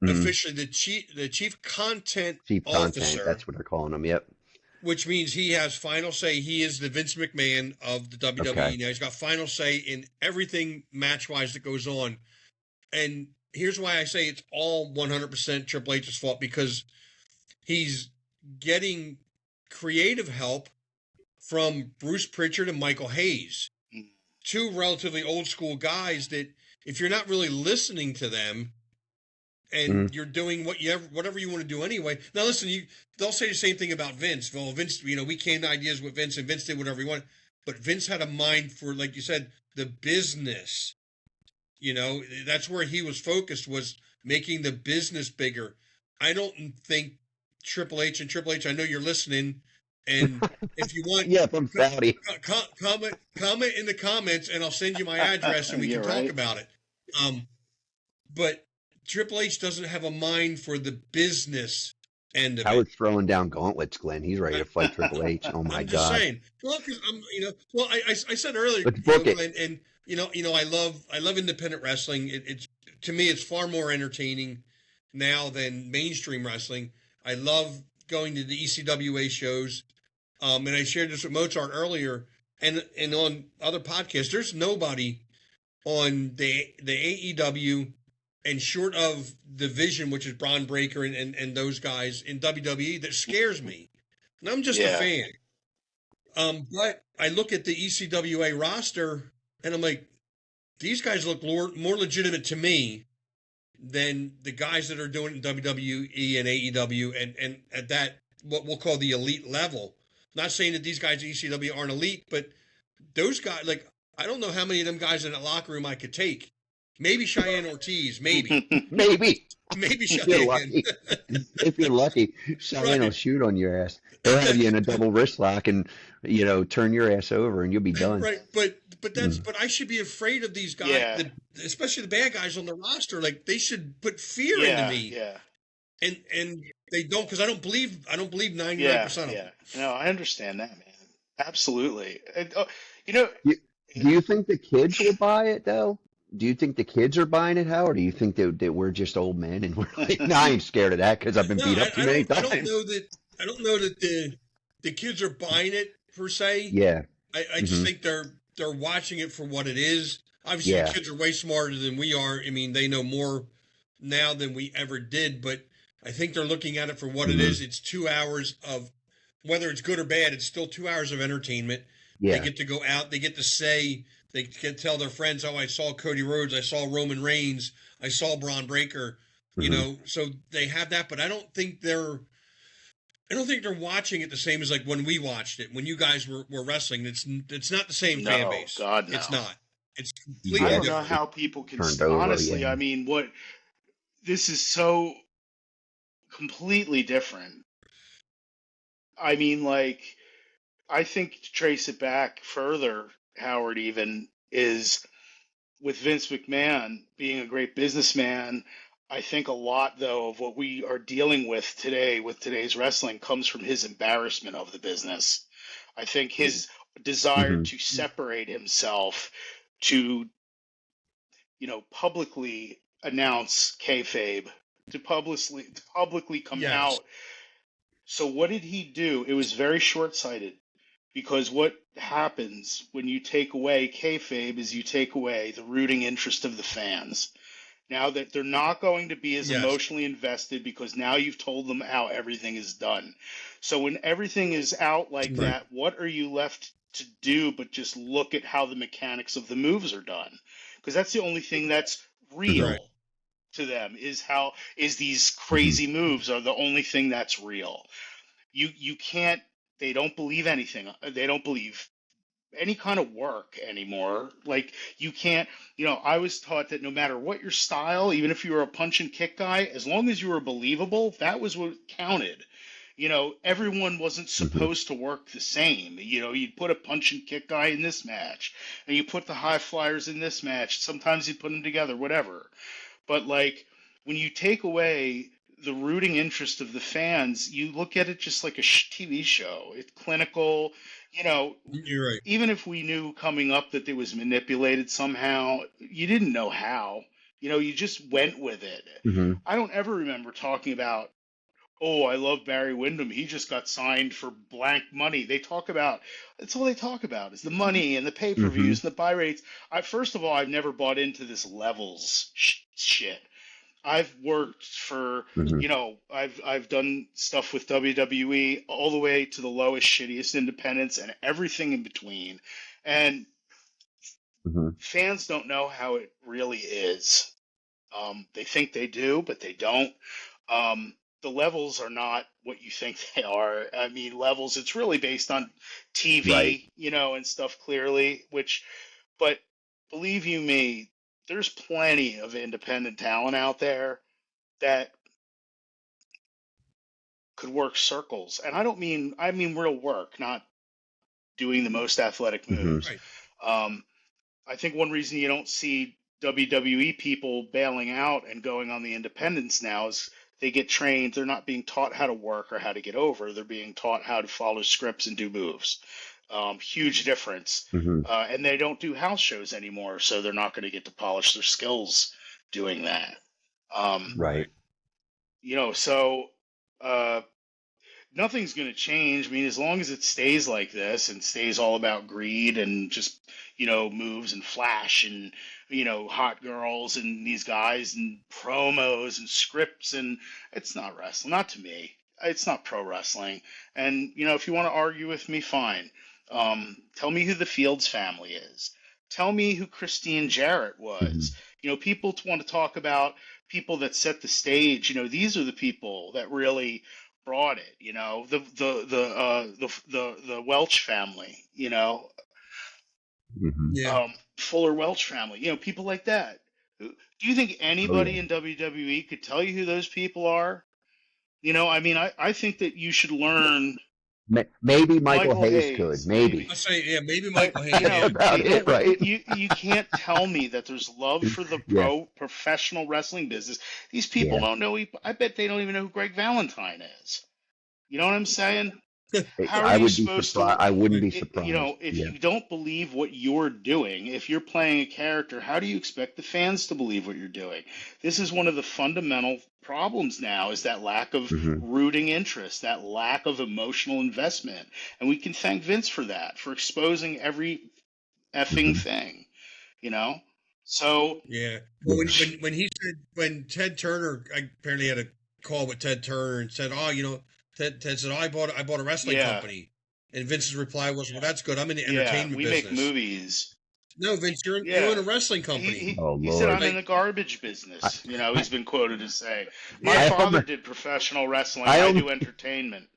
Mm, officially the chief content cheap content. officer, That's what they're calling them. Yep. which means he has final say. He is the Vince McMahon of the Okay. WWE. Now he's got final say in everything match wise that goes on. And here's why I say it's all 100% Triple H's fault, because he's getting creative help from Bruce Pritchard and Michael Hayes, two relatively old school guys that if you're not really listening to them and Mm, you're doing whatever you want to do anyway. Now listen, they'll say the same thing about Vince. Well, Vince, we came to ideas with Vince and Vince did whatever he wanted. But Vince had a mind for, like you said, the business. That's where he was focused, was making the business bigger. I don't think Triple H, I know you're listening, and if you want, yeah, from Saudi. comment in the comments, and I'll send you my address, and we You're can talk right. about it. But Triple H doesn't have a mind for the business end of it. Howard's throwing down gauntlets, Glenn. He's ready to fight Triple H. Oh my I'm just God. saying. Well, because I said earlier, Let's book it. Glenn, and I love independent wrestling. It's to me, it's far more entertaining now than mainstream wrestling. I love going to the ECWA shows, and I shared this with Mozart earlier, and on other podcasts. There's nobody on the AEW, and short of the Vision, which is Braun Breaker and those guys in WWE, that scares me. And I'm just a Yeah. fan. But I look at the ECWA roster and I'm like, these guys look more legitimate to me than the guys that are doing it in WWE and AEW and at that what we'll call the elite level. Not saying that these guys at ECW aren't elite, but those guys, like, I don't know how many of them guys in that locker room I could take. Maybe Cheyenne Ortiz, maybe, Maybe. maybe If you're Cheyenne. lucky. If you're lucky, Cheyenne will Right, shoot on your ass. He'll have you in a double wrist lock and, turn your ass over and you'll be done. right. Mm. But I should be afraid of these guys, Yeah, especially the bad guys on the roster. Like they should put fear into yeah, me, yeah, and they don't because I don't believe 99% yeah, of them. yeah. No, I understand that, man. Absolutely. You know, You- Do you think the kids will buy it though? Do you think the kids are buying it, Howard? Or do you think that we're just old men and we're like, no, I ain't scared of that because I've been No, beat up too many I don't times? know that the kids are buying it per se. Yeah. I just Hmm. think they're watching it for what it is. Obviously, the Yeah. kids are way smarter than we are. I mean, they know more now than we ever did. But I think they're looking at it for what it Hmm. is. It's 2 hours of whether it's good or bad. It's still 2 hours of entertainment. They Yeah. get to go out. They get to say. They can tell their friends, "Oh, I saw Cody Rhodes. I saw Roman Reigns. I saw Braun Breaker." Hmm. So they have that. But I don't think they're watching it the same as like when we watched it, when you guys were wrestling. It's not the same fan no, base. God, It's no. not. It's I completely Yeah. don't know different. how people can, Turned over. honestly, Yeah. I mean, this is so completely different. I mean, like, I think to trace it back further, Howard, even is with Vince McMahon being a great businessman. I think a lot, though, of what we are dealing with today with today's wrestling comes from his embarrassment of the business. I think his desire Hmm. to separate himself, to, publicly announce kayfabe, to publicly come Yes. out. So what did he do? It was very short-sighted because what happens when you take away kayfabe is you take away the rooting interest of the fans. Now that they're not going to be as Yes. emotionally invested because now you've told them how everything is done. So when everything is out like Right. that, what are you left to do but just look at how the mechanics of the moves are done? Because that's the only thing that's Hmm. Right. real to them is these Hmm. crazy moves are the only thing that's real. You can't, they don't believe anything. They don't believe any kind of work anymore. Like you can't, I was taught that no matter what your style, even if you were a punch and kick guy, as long as you were believable, that was what counted. Everyone wasn't Hmm. supposed to work the same. You'd put a punch and kick guy in this match, and you put the high flyers in this match. Sometimes you put them together, whatever. But like when you take away the rooting interest of the fans, you look at it just like a TV show. It's clinical. You know, You're right. Even if we knew coming up that it was manipulated somehow, you didn't know how. You just went with it. Hmm. I don't ever remember talking about, oh, I love Barry Windham. He just got signed for blank money. That's all they talk about is the money and the Hmm. pay-per-views and the buy rates. First of all, I've never bought into this levels shit. I've worked for, Hmm. I've done stuff with WWE all the way to the lowest, shittiest independents and everything in between. And Hmm. fans don't know how it really is. They think they do, but they don't. The levels are not what you think they are. I mean, levels, it's really based on Right. TV, and stuff clearly, but believe you me, there's plenty of independent talent out there that could work circles. And I mean real work, not doing the most athletic Hmm. moves. Right. Um, I think one reason you don't see WWE people bailing out and going on the independents now is they get trained. They're not being taught how to work or how to get over. They're being taught how to follow scripts and do moves. Huge difference. Hmm. And they don't do house shows anymore, so they're not going to get to polish their skills doing that. Um, Right. Right. so uh, nothing's going to change. I mean, as long as it stays like this and stays all about greed and just, moves and flash and, hot girls and these guys and promos and scripts, and it's not wrestling. Not to me. It's not pro wrestling. And, if you want to argue with me, fine. Tell me who the Fields family is. Tell me who Christine Jarrett Hmm. was. People want to talk about people that set the stage, these are the people that really brought it. The Welch family, Hmm. Yeah. Fuller Welch family, people like that. Do you think Oh yeah. anybody in WWE could tell you who those people are? I mean, I think that you should learn Maybe Michael Michael Hayes could. Hayes, maybe. I Maybe. say, yeah, maybe But Michael Hayes. you Yeah. know, About it, people right? you can't tell me that there's love for the Yeah. professional wrestling business. These people Yeah. don't know. I bet they don't even know who Greg Valentine is. You know what I'm saying? How are I you would be supposed surprised. to, I wouldn't be surprised. if Yeah. you don't believe what you're doing, if you're playing a character, how do you expect the fans to believe what you're doing? This is one of the fundamental problems now, is that lack of Hmm. rooting interest, that lack of emotional investment. And we can thank Vince for that, for exposing every effing Hmm. thing, you know? So, Yeah. Well, Yeah. when he said, when Ted Turner, I apparently had a call with Ted Turner and said, "Oh, Ted said, oh, I bought a wrestling yeah, company," and Vince's reply was, "Well, that's good. I'm in the yeah, entertainment we make business." movies. No, Vince, you own Yeah. a wrestling He, company. he, Oh he said, Lord. I'm in Like, the garbage I, business. I, He's been quoted as saying, my yeah, I father almost, did professional wrestling. I I almost, do entertainment.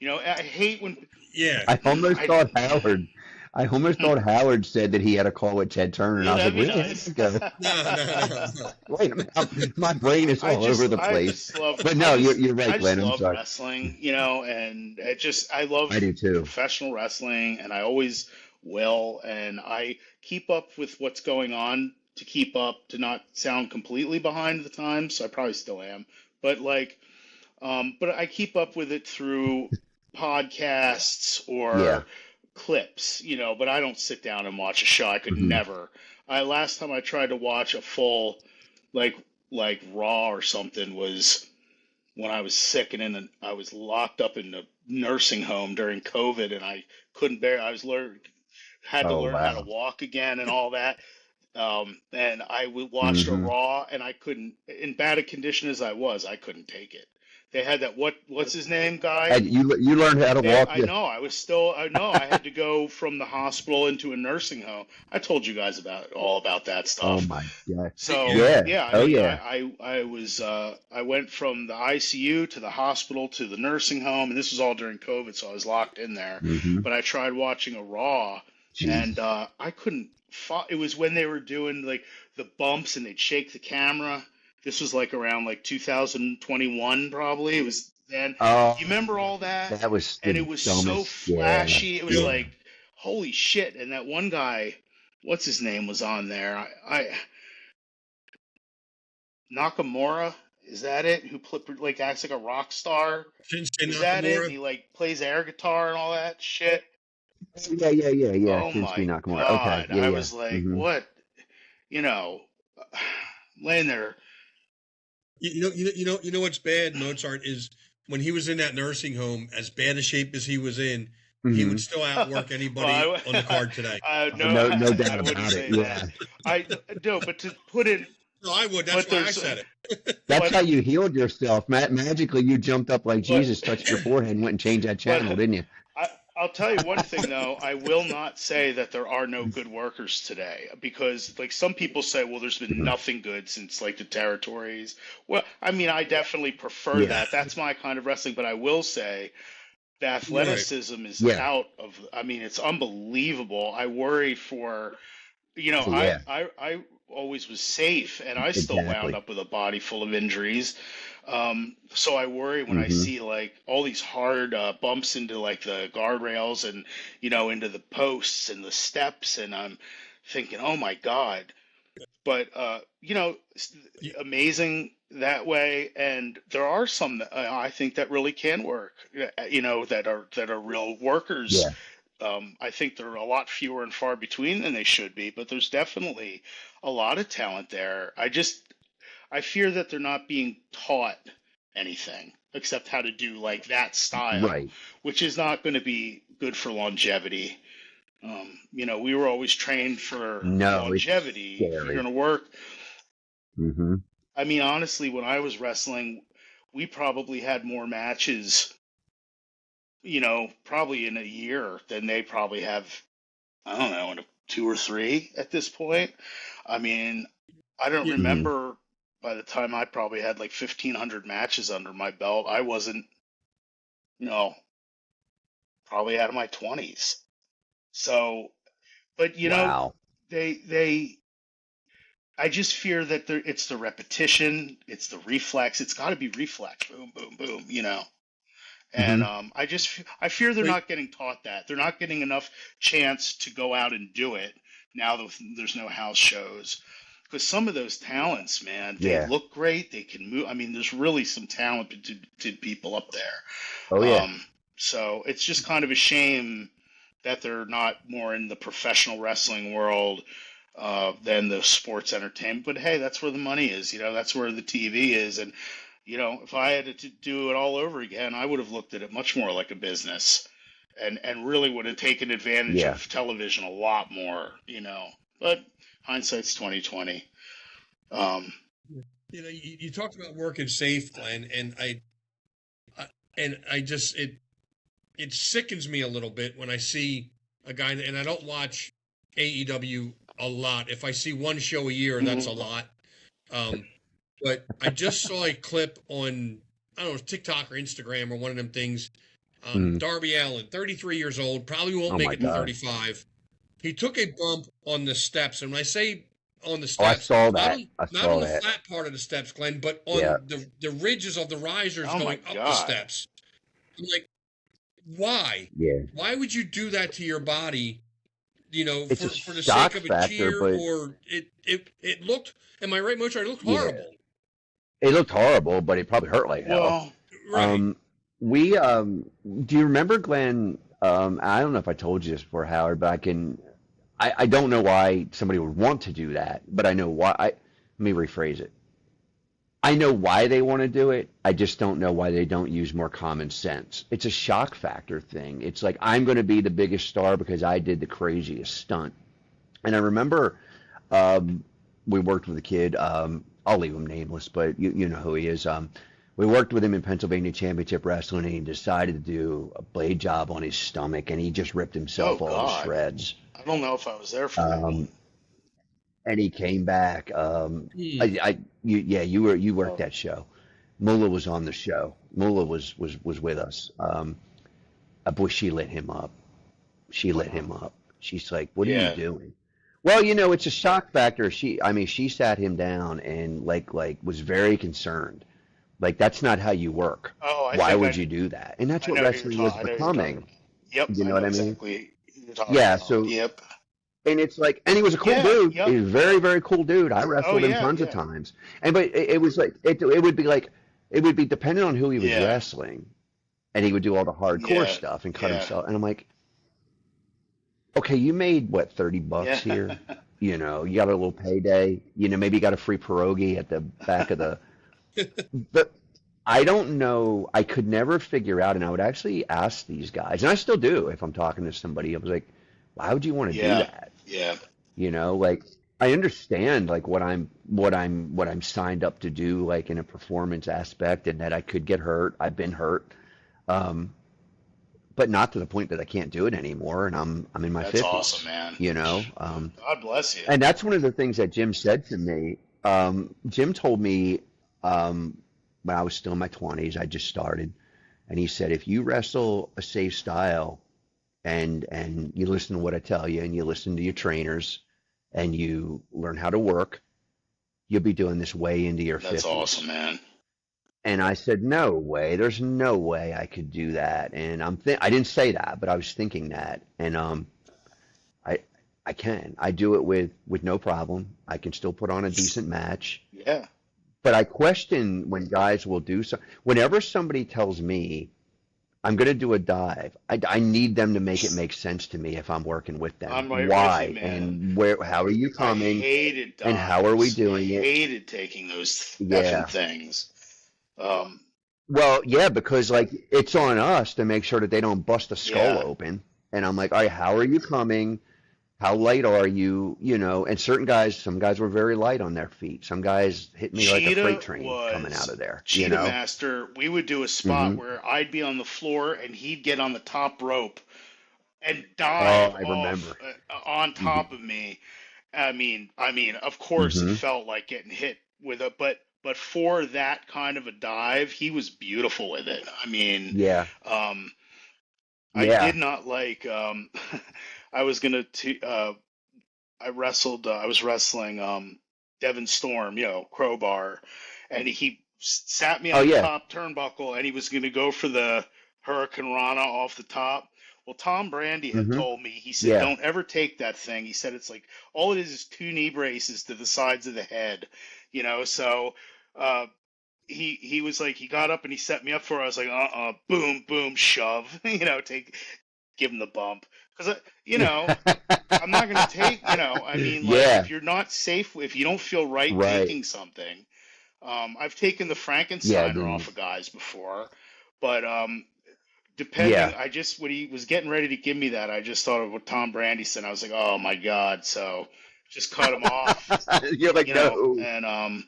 I hate when yeah. I almost I, thought Howard. I almost thought Howard said that he had a call with Ted Turner, and yeah, I was like, that'd be really? How did nice. that go? No, no, no, no. Wait a minute. My brain is all over the I place. just love, But no, you're right, I just Glenn. I'm love sorry. wrestling, and I I love do too. professional wrestling, and I always will, and I keep up with what's going on to keep up, to not sound completely behind the times. So I probably still am, but but I keep up with it through podcasts Yeah. or clips, but I don't sit down and watch a show. I could Hmm. never. Last time I tried to watch a full, like Raw or something, was when I was sick and I was locked up in the nursing home during COVID, and I couldn't bear. Had to Oh learn how to wow. walk again and all that. And watched a Hmm. Raw, and I couldn't, in bad a condition as I couldn't take it. They had that, what's his name guy? And you learned how to walk. I know, I know I had to go from the hospital into a nursing home. I told you guys all about that Oh stuff. my God. So Yeah. Yeah. yeah, I Oh mean, yeah. I went from the ICU to the hospital to the nursing home, and this was all during COVID, so I was locked in there. Hmm. But I tried watching a Raw, and Jesus. I couldn't. It was when they were doing like the bumps, and they'd shake the camera. This was like around like 2021, probably. It was then. You Oh, remember all that? that was And the it was so dumbest. Yeah. flashy. It was Yo, Yeah. like, holy shit! And that one guy, what's his name, was on there. Nakamura, is that it? Like acts like a rock star? Shinsuke Is that it? And Nakamura. he like plays air guitar and all that shit. Yeah. Yeah. Yeah. Yeah. Oh Shinsuke my Nakamura. Okay. God. Yeah. I Yeah. was like, Hmm. what? You know, laying there. You know what's bad, Mozart, is when he was in that nursing home, as bad a shape as he was in, he would Hmm. still outwork Well, anybody on the card today. no, No. No doubt I wouldn't about it. say that. Yeah. I no, but to put in, No, I would. That's but why I there's, said it. That's but, how you healed yourself. Magically, you jumped up like but, Jesus, touched your forehead, and went and changed that channel, but didn't you? I'll tell you one thing though, I will not say that there are no good workers today, because like some people say, well, there's been Mhm. nothing good since like the territories. Well, I mean, I definitely prefer Yeah. that. That's my kind of wrestling, but I will say the Right. athleticism is Yeah. out of, I mean, it's unbelievable. I worry for, Oh, yeah. I always was safe, and I still wound Exactly. up with a body full of injuries. So I worry when I Hmm. see like all these hard bumps into like the guardrails, and into the posts and the steps, and I'm thinking, oh my God. But Y- amazing that way, and there are some that, I think that really can work. That are real workers. Yeah. I think they're a lot fewer and far between than they should be, but there's definitely a lot of talent there. I fear that they're not being taught anything except how to do like that style, Right. which is not going to be good for longevity. We were always trained for No, it's longevity. If you're going scary. to work, Hmm. I mean, honestly, when I was wrestling, we probably had more matches, probably in a year than they probably have, I don't know, in two or three at this point. I mean, I don't y- Hmm. remember. by the time I probably had like 1,500 matches under my belt, I wasn't, you know, probably out of my 20s. So, but Wow. they I just fear that it's the repetition, it's the reflex. It's got to be reflex, boom, boom, boom, And Hmm. I fear they're Wait, not getting taught that. They're not getting enough chance to go out and do it now that there's no house shows. Because some of those talents, man, they Yeah. look great. They can move. I mean, there's really some talented people up there. Oh yeah. So it's just kind of a shame that they're not more in the professional wrestling world than the sports entertainment. But hey, that's where the money is. That's where the TV is. And if I had to do it all over again, I would have looked at it much more like a business, and really would have taken advantage Yeah. of television a lot more. But hindsight's 2020. Um, you talked about working safe, Glenn, and I just it sickens me a little bit when I see a guy, and I don't watch AEW a lot. If I see one show a year, that's a mhm. lot. Um, but I just saw a clip on, I don't know, TikTok or Instagram or one of them things. Mm. Darby Allin, 33 years old, probably won't Oh make my it to God. 35. He took a bump on the steps, and when I say on the Oh, I steps, saw not that. on I not saw on the that. flat part of the steps, Glenn, but Yeah. on the ridges of the risers Oh my going up the God. steps. I'm like, why? Yeah. Why would you do that to your body? It's a For the sake shock of a factor, cheer, but or it looked. Am I right, Mochar? It looked yeah, horrible. it looked horrible, but it probably hurt like hell. Well, Right. Um, we do you remember Glenn? I don't know if I told you this before, Howard, but I don't know why somebody would want to do that, but I know why. Let me rephrase it. I know why they want to do it. I just don't know why they don't use more common sense. It's a shock factor thing. It's like I'm going to be the biggest star because I did the craziest stunt. And I remember we worked with a kid. I'll leave him nameless, but you know who he is. We worked with him in Pennsylvania Championship Wrestling, and he decided to do a blade job on his stomach, and he just ripped oh himself all to God, shreds. I don't know if I was there for that Um, one. and he came back. Hmm. Yeah, you worked Oh, that show. Mula was on the show. Mula was with us. Boy, she lit him up. She lit wow. him up. She's like, "What are you Yeah. doing?" Well, it's a shock factor. I mean, she sat him down and like was very concerned. Like that's not how you work. Oh, Why would you do that? And that's I what know who you're wrestling was talking. I know who you're talking becoming. about. Yep, You I know know what I mean? exactly who you're talking Yeah. about. So, Yep. and it's like, and he was a cool Yeah. dude. He Yep. was a very, Yep. very cool dude. I Oh wrestled him yeah. tons of Yeah. times. And but it was like it would be like it would be dependent on who he was Yeah. wrestling, and he would do all the hardcore Yeah. stuff and cut Yeah. himself. And I'm like, okay, you made what, $30 Yeah. here? You got a little payday. Maybe you got a free pierogi at the back of the. But I don't know. I could never figure out, and I would actually ask these guys, and I still do if I'm talking to somebody. I was like, why would you want to do Yeah. that? Yeah. Like I understand like what I'm signed up to do, like in a performance aspect, and that I could get hurt. I've been hurt. Um, but not to the point that I can't do it anymore, and I'm in my That's awesome, 50s, man. you know. God bless you. And that's one of the things that Jim said to me. Jim told me when I was still in my 20s, I just started, and he said, if you wrestle a safe style and you listen to what I tell you and you listen to your trainers and you learn how to work, you'll be doing this way into your That's 50s. awesome, man. And I said, no way. There's no way I could do that. And I didn't say that, but I was thinking that. And I I can. I do it with no problem. I can still put on a decent match. Yeah. But I question when guys will do so. Whenever somebody tells me I'm going to do a dive, I need them to make it make sense to me if I'm working with them. I'm right with you, Why man. and where? How are you I coming? hated And how are we dives. I doing it? hated taking those effing Yeah. things. Um, Well, yeah, because like it's on us to make sure that they don't bust a skull yeah. open. And I'm like, all right, how are you coming? How light are you? And some guys were very light on their feet. Some guys hit me like a freight train coming out of there, Cheetah Master. We would do a spot hmm where I'd be on the floor and he'd get on the top rope and Oh, dive I off remember. on Hmm. top of me. Of course, it Hmm. felt like getting hit with a, but but for that kind of a dive, he was beautiful with it. I mean, Yeah. um, I Yeah. did not like. I was gonna. I was wrestling Devon Storm, crowbar, and he sat me Oh on the yeah. top turnbuckle, and he was going to go for the Hurricane Rana off the top. Well, Tom Brandy had Hmm. told me, he said, Yeah. don't ever take that thing. He said, it's like all it is two knee braces to the sides of the head, so uh, he was like, he got up and he set me up for it. I was like, boom, boom, shove, give him the bump. Because, I'm not going to take, I mean, like, Yeah. if you're not safe, if you don't feel right Right. taking something, I've taken the Yeah. Frankensteiner off of guys before, but Yeah. depending, when he was getting ready to give me that, I just thought of what Tom Brandy said. I was like, oh my God. So just cut him off, You're like, no. and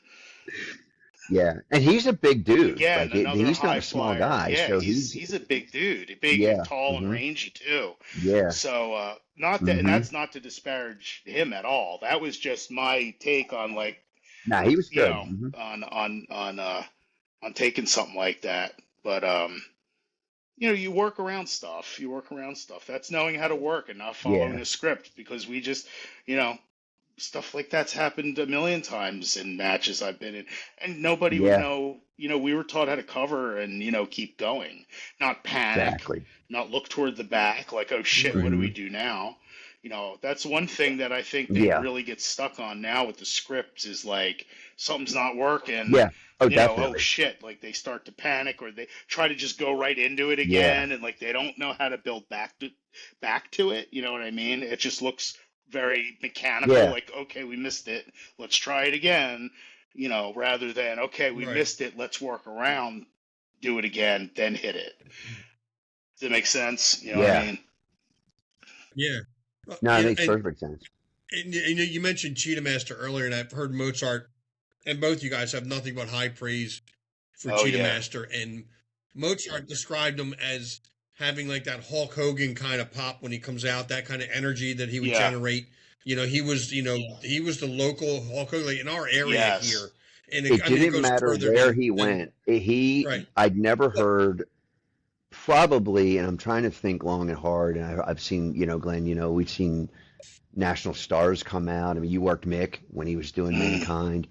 Yeah. And he's a big dude. again, Like another he's not high a small flyer. guy. Yeah, So he's a big dude, big and yeah. tall and Hmm. rangy too. Yeah. So not that, and Hmm. that's not to disparage him at all. That was just my take on, like, Nah, he was you good. know, Hmm. on taking something like that. But you work around stuff. You work around stuff. That's knowing how to work and not following Yeah. a script, because we just, you know, stuff like that's happened a million times in matches I've been in, and nobody would Yeah. know. We were taught how to cover and, keep going, not panic, Exactly. not look toward the back like, oh shit, what Right. do we Hmm. do now? That's one thing that I think they Yeah. really get stuck on now with the scripts, is like, something's not working, Yeah. Oh, oh definitely. shit, like they start to panic, or they try to just go right into it Yeah. again, and like they don't know how to build back to it. You know what I mean? It just looks very mechanical, Yeah. like, okay, we missed it, let's try it again, rather than, okay, we Right. missed it, let's work around, do it again, then hit it. Does that make sense? You know what I Yeah. mean? Yeah. No, it And, makes perfect sense. you mentioned Cheetah Master earlier, and I've heard Mozart, and both you guys have nothing but high praise for Oh Cheetah yeah. Master. And Mozart described him as having like that Hulk Hogan kind of pop when he comes out, that kind of energy that he would Yeah. generate. He was the local Hulk Hogan, like, in our area Yes. here. And It I mean, it didn't goes matter further where he than went. right. I'd never Well, heard, probably, and I'm trying to think long and hard, and I've seen, Glenn, we've seen national stars come out. I mean, you worked Mick when he was doing Mm. Mankind.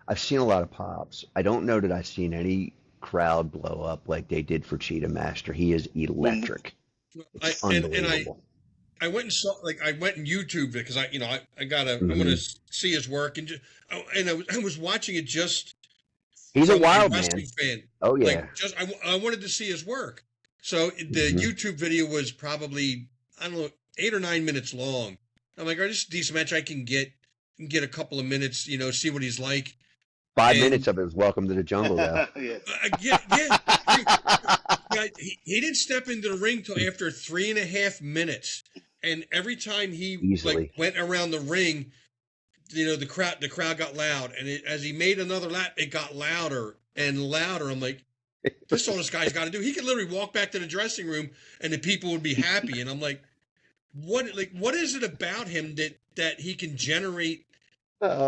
I've seen a lot of pops. I don't know that I've seen any crowd blow up like they did for Cheetah Master. He is When electric. I It's and unbelievable. I went and saw, like, I went and YouTube because I want to Hmm. see his work, and I was watching it just He's a from a wild man. wrestling fan. Oh Like, yeah. just I wanted to see his work. So the Hmm. YouTube video was probably, I don't know, 8 or 9 minutes long. I'm like, oh, this is a decent match. I can get a couple of minutes, see what he's like. 5 minutes And of it was Welcome to the Jungle, though. yeah. yeah, yeah, yeah, he didn't step into the ring till after 3.5 minutes. And every time he, like, Easily. went around the ring, the crowd got loud, and as he made another lap, it got louder and louder. I'm like, this is all this guy's got to do. He could literally walk back to the dressing room, and the people would be happy. And I'm like, what is it about him that he can generate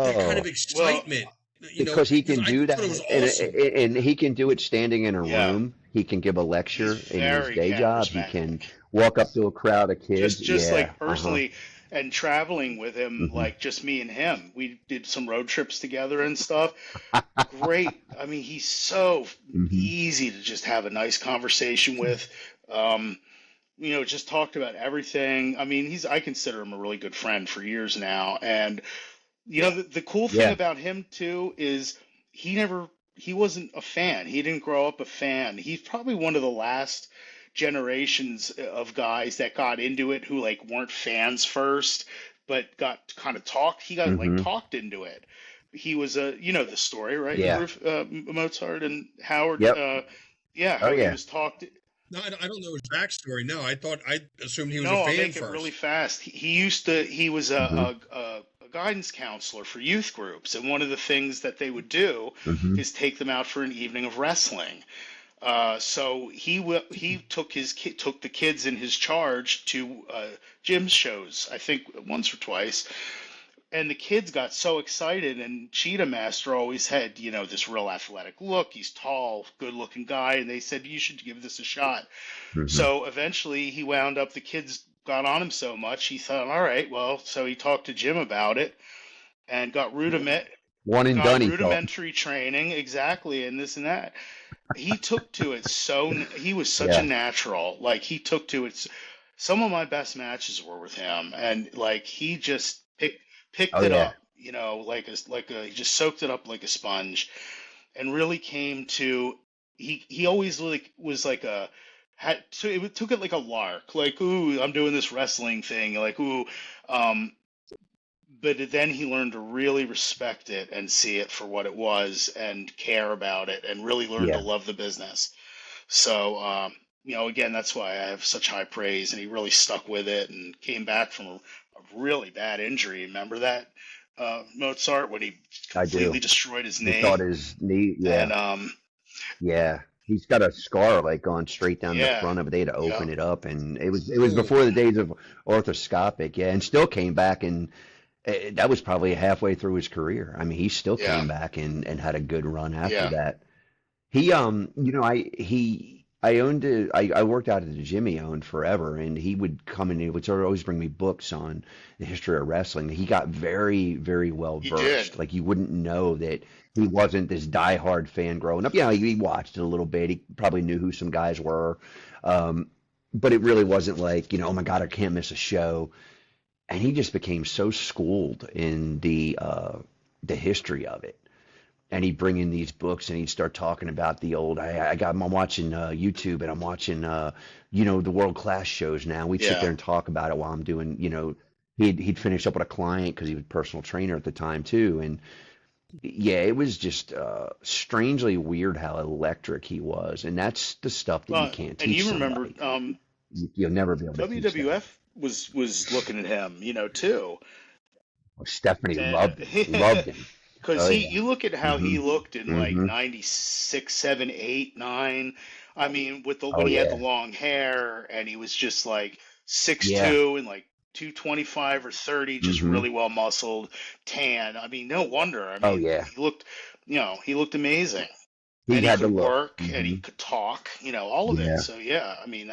that kind of Oh, Well, excitement? because he Because can I do thought it that, was and awesome. he can do it standing in a yeah, room. He can give a he's lecture in his very day job. He can charismatic. walk up to a crowd of kids. Just Yeah. like Uh-huh. personally, and traveling with him, Hmm. like just me and him, we did some road trips together and stuff. Great. I mean, he's so Hmm. easy to just have a nice conversation with. Um, just talked about everything. I mean, I consider him a really good friend for years now. And, the cool thing Yeah. about him too is he wasn't a fan. He didn't grow up a fan. He's probably one of the last generations of guys that got into it who, like, weren't fans first, but got kind of talked. He got, like, Hmm. talked into it. He was the story, right? Yeah. Mozart and Howard. Yep. Yeah, Oh how he yeah. was talked. No, I don't know his backstory. No, I assumed he was a No, I'll fan make it really first. fast. He was Hmm. a guidance counselor for youth groups, and one of the things that they would do Hmm. is take them out for an evening of wrestling. So he took the kids in his charge to gym shows, I think once or twice, and the kids got so excited, and Cheetah Master always had, this real athletic look. He's tall, good looking guy, and they said you should give this a shot. Hmm. So eventually he wound up, the kids got on him so much, he thought, all right, well, so he talked to Jim about it and One and got done, he thought. rudimentary training, exactly, and this and that. He took to it so, he was such a Yeah. natural. Like, he took to it. Some of my best matches were with him, and like he just picked Oh it yeah. up, he just soaked it up like a sponge, and really came to. He always like was like a had so it took it like a lark, like, ooh, I'm doing this wrestling thing, like, ooh, um, but then he learned to really respect it and see it for what it was and care about it and really learn to Yeah. love the business. So, again, that's why I have such high praise. And he really stuck with it and came back from a really bad injury. Remember that, Mozart, when he I do. completely destroyed his He thought knee? his knee. Yeah. And Yeah. He's got a scar like going straight down the yeah, front of it. They had to yeah. open it up, and it was Ooh. before the days of orthoscopic. Yeah, and still came back, and that was probably halfway through his career. I mean, he still Yeah, came back and had a good run after yeah. that. I owned I worked out at the gym he owned forever, and he would come in. He would sort of always bring me books on the history of wrestling. He got very, very well He did. versed. Like you wouldn't know that he wasn't this diehard fan growing up. Yeah, he watched it a little bit. He probably knew who some guys were, um, but it really wasn't like, oh my God, I can't miss a show. And he just became so schooled in the history of it, and he'd bring in these books and he'd start talking about the old. I'm watching YouTube, and I'm watching the world class shows now. We'd sit Yeah. there and talk about it while I'm doing. He'd finish up with a client because he was a personal trainer at the time too, and yeah, it was just strangely weird how electric he was, and that's the stuff that you Well, can't and teach you remember, somebody. You'll never be able to teach that. WWF was looking at him, too. Stephanie And loved him. because Oh he, yeah. you look at how Hmm. he looked in like Hmm. 96, 7, 8, 9. I mean, when Oh he had the yeah. long hair and he was just like six Yeah. two and like 225 or 30, just Hmm. really well muscled, tan. I mean, no wonder. I Oh mean, yeah. he looked amazing. He And he had the could look. work and he Hmm. could talk, all of it. Yeah. So yeah, I mean,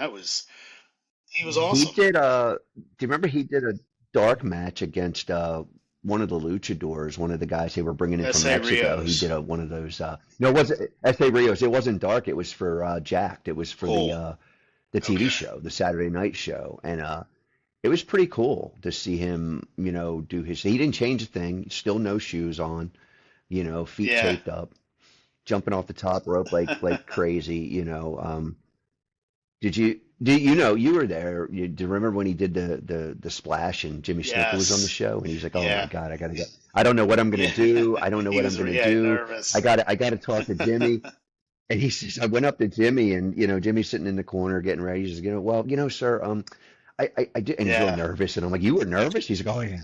he was He awesome. did do you remember he did a dark match against one of the luchadors, one of the guys they were bringing in from S.A. Mexico. He did Rios. one of those no, it wasn't S.A. Rios. It wasn't dark. It was for Jacked. It was for Cool. the TV Okay. show, the Saturday night show. And it was pretty cool to see him, do his he didn't change a thing, still no shoes on, feet Yeah. taped up, jumping off the top rope like crazy, you were there? Do you remember when he did the splash and Jimmy Snuka was on the Yes. show and he's like, "Oh my Yeah. God, I gotta go. I don't know what I'm gonna Yeah. do. I don't know He what I'm was, gonna yeah, do. nervous. I gotta talk to Jimmy." And he says, I went up to Jimmy, and Jimmy's sitting in the corner getting ready. He says, well, sir, I did, and he's real Yeah. nervous, and I'm like, "You were nervous?" He's like, "Oh yeah."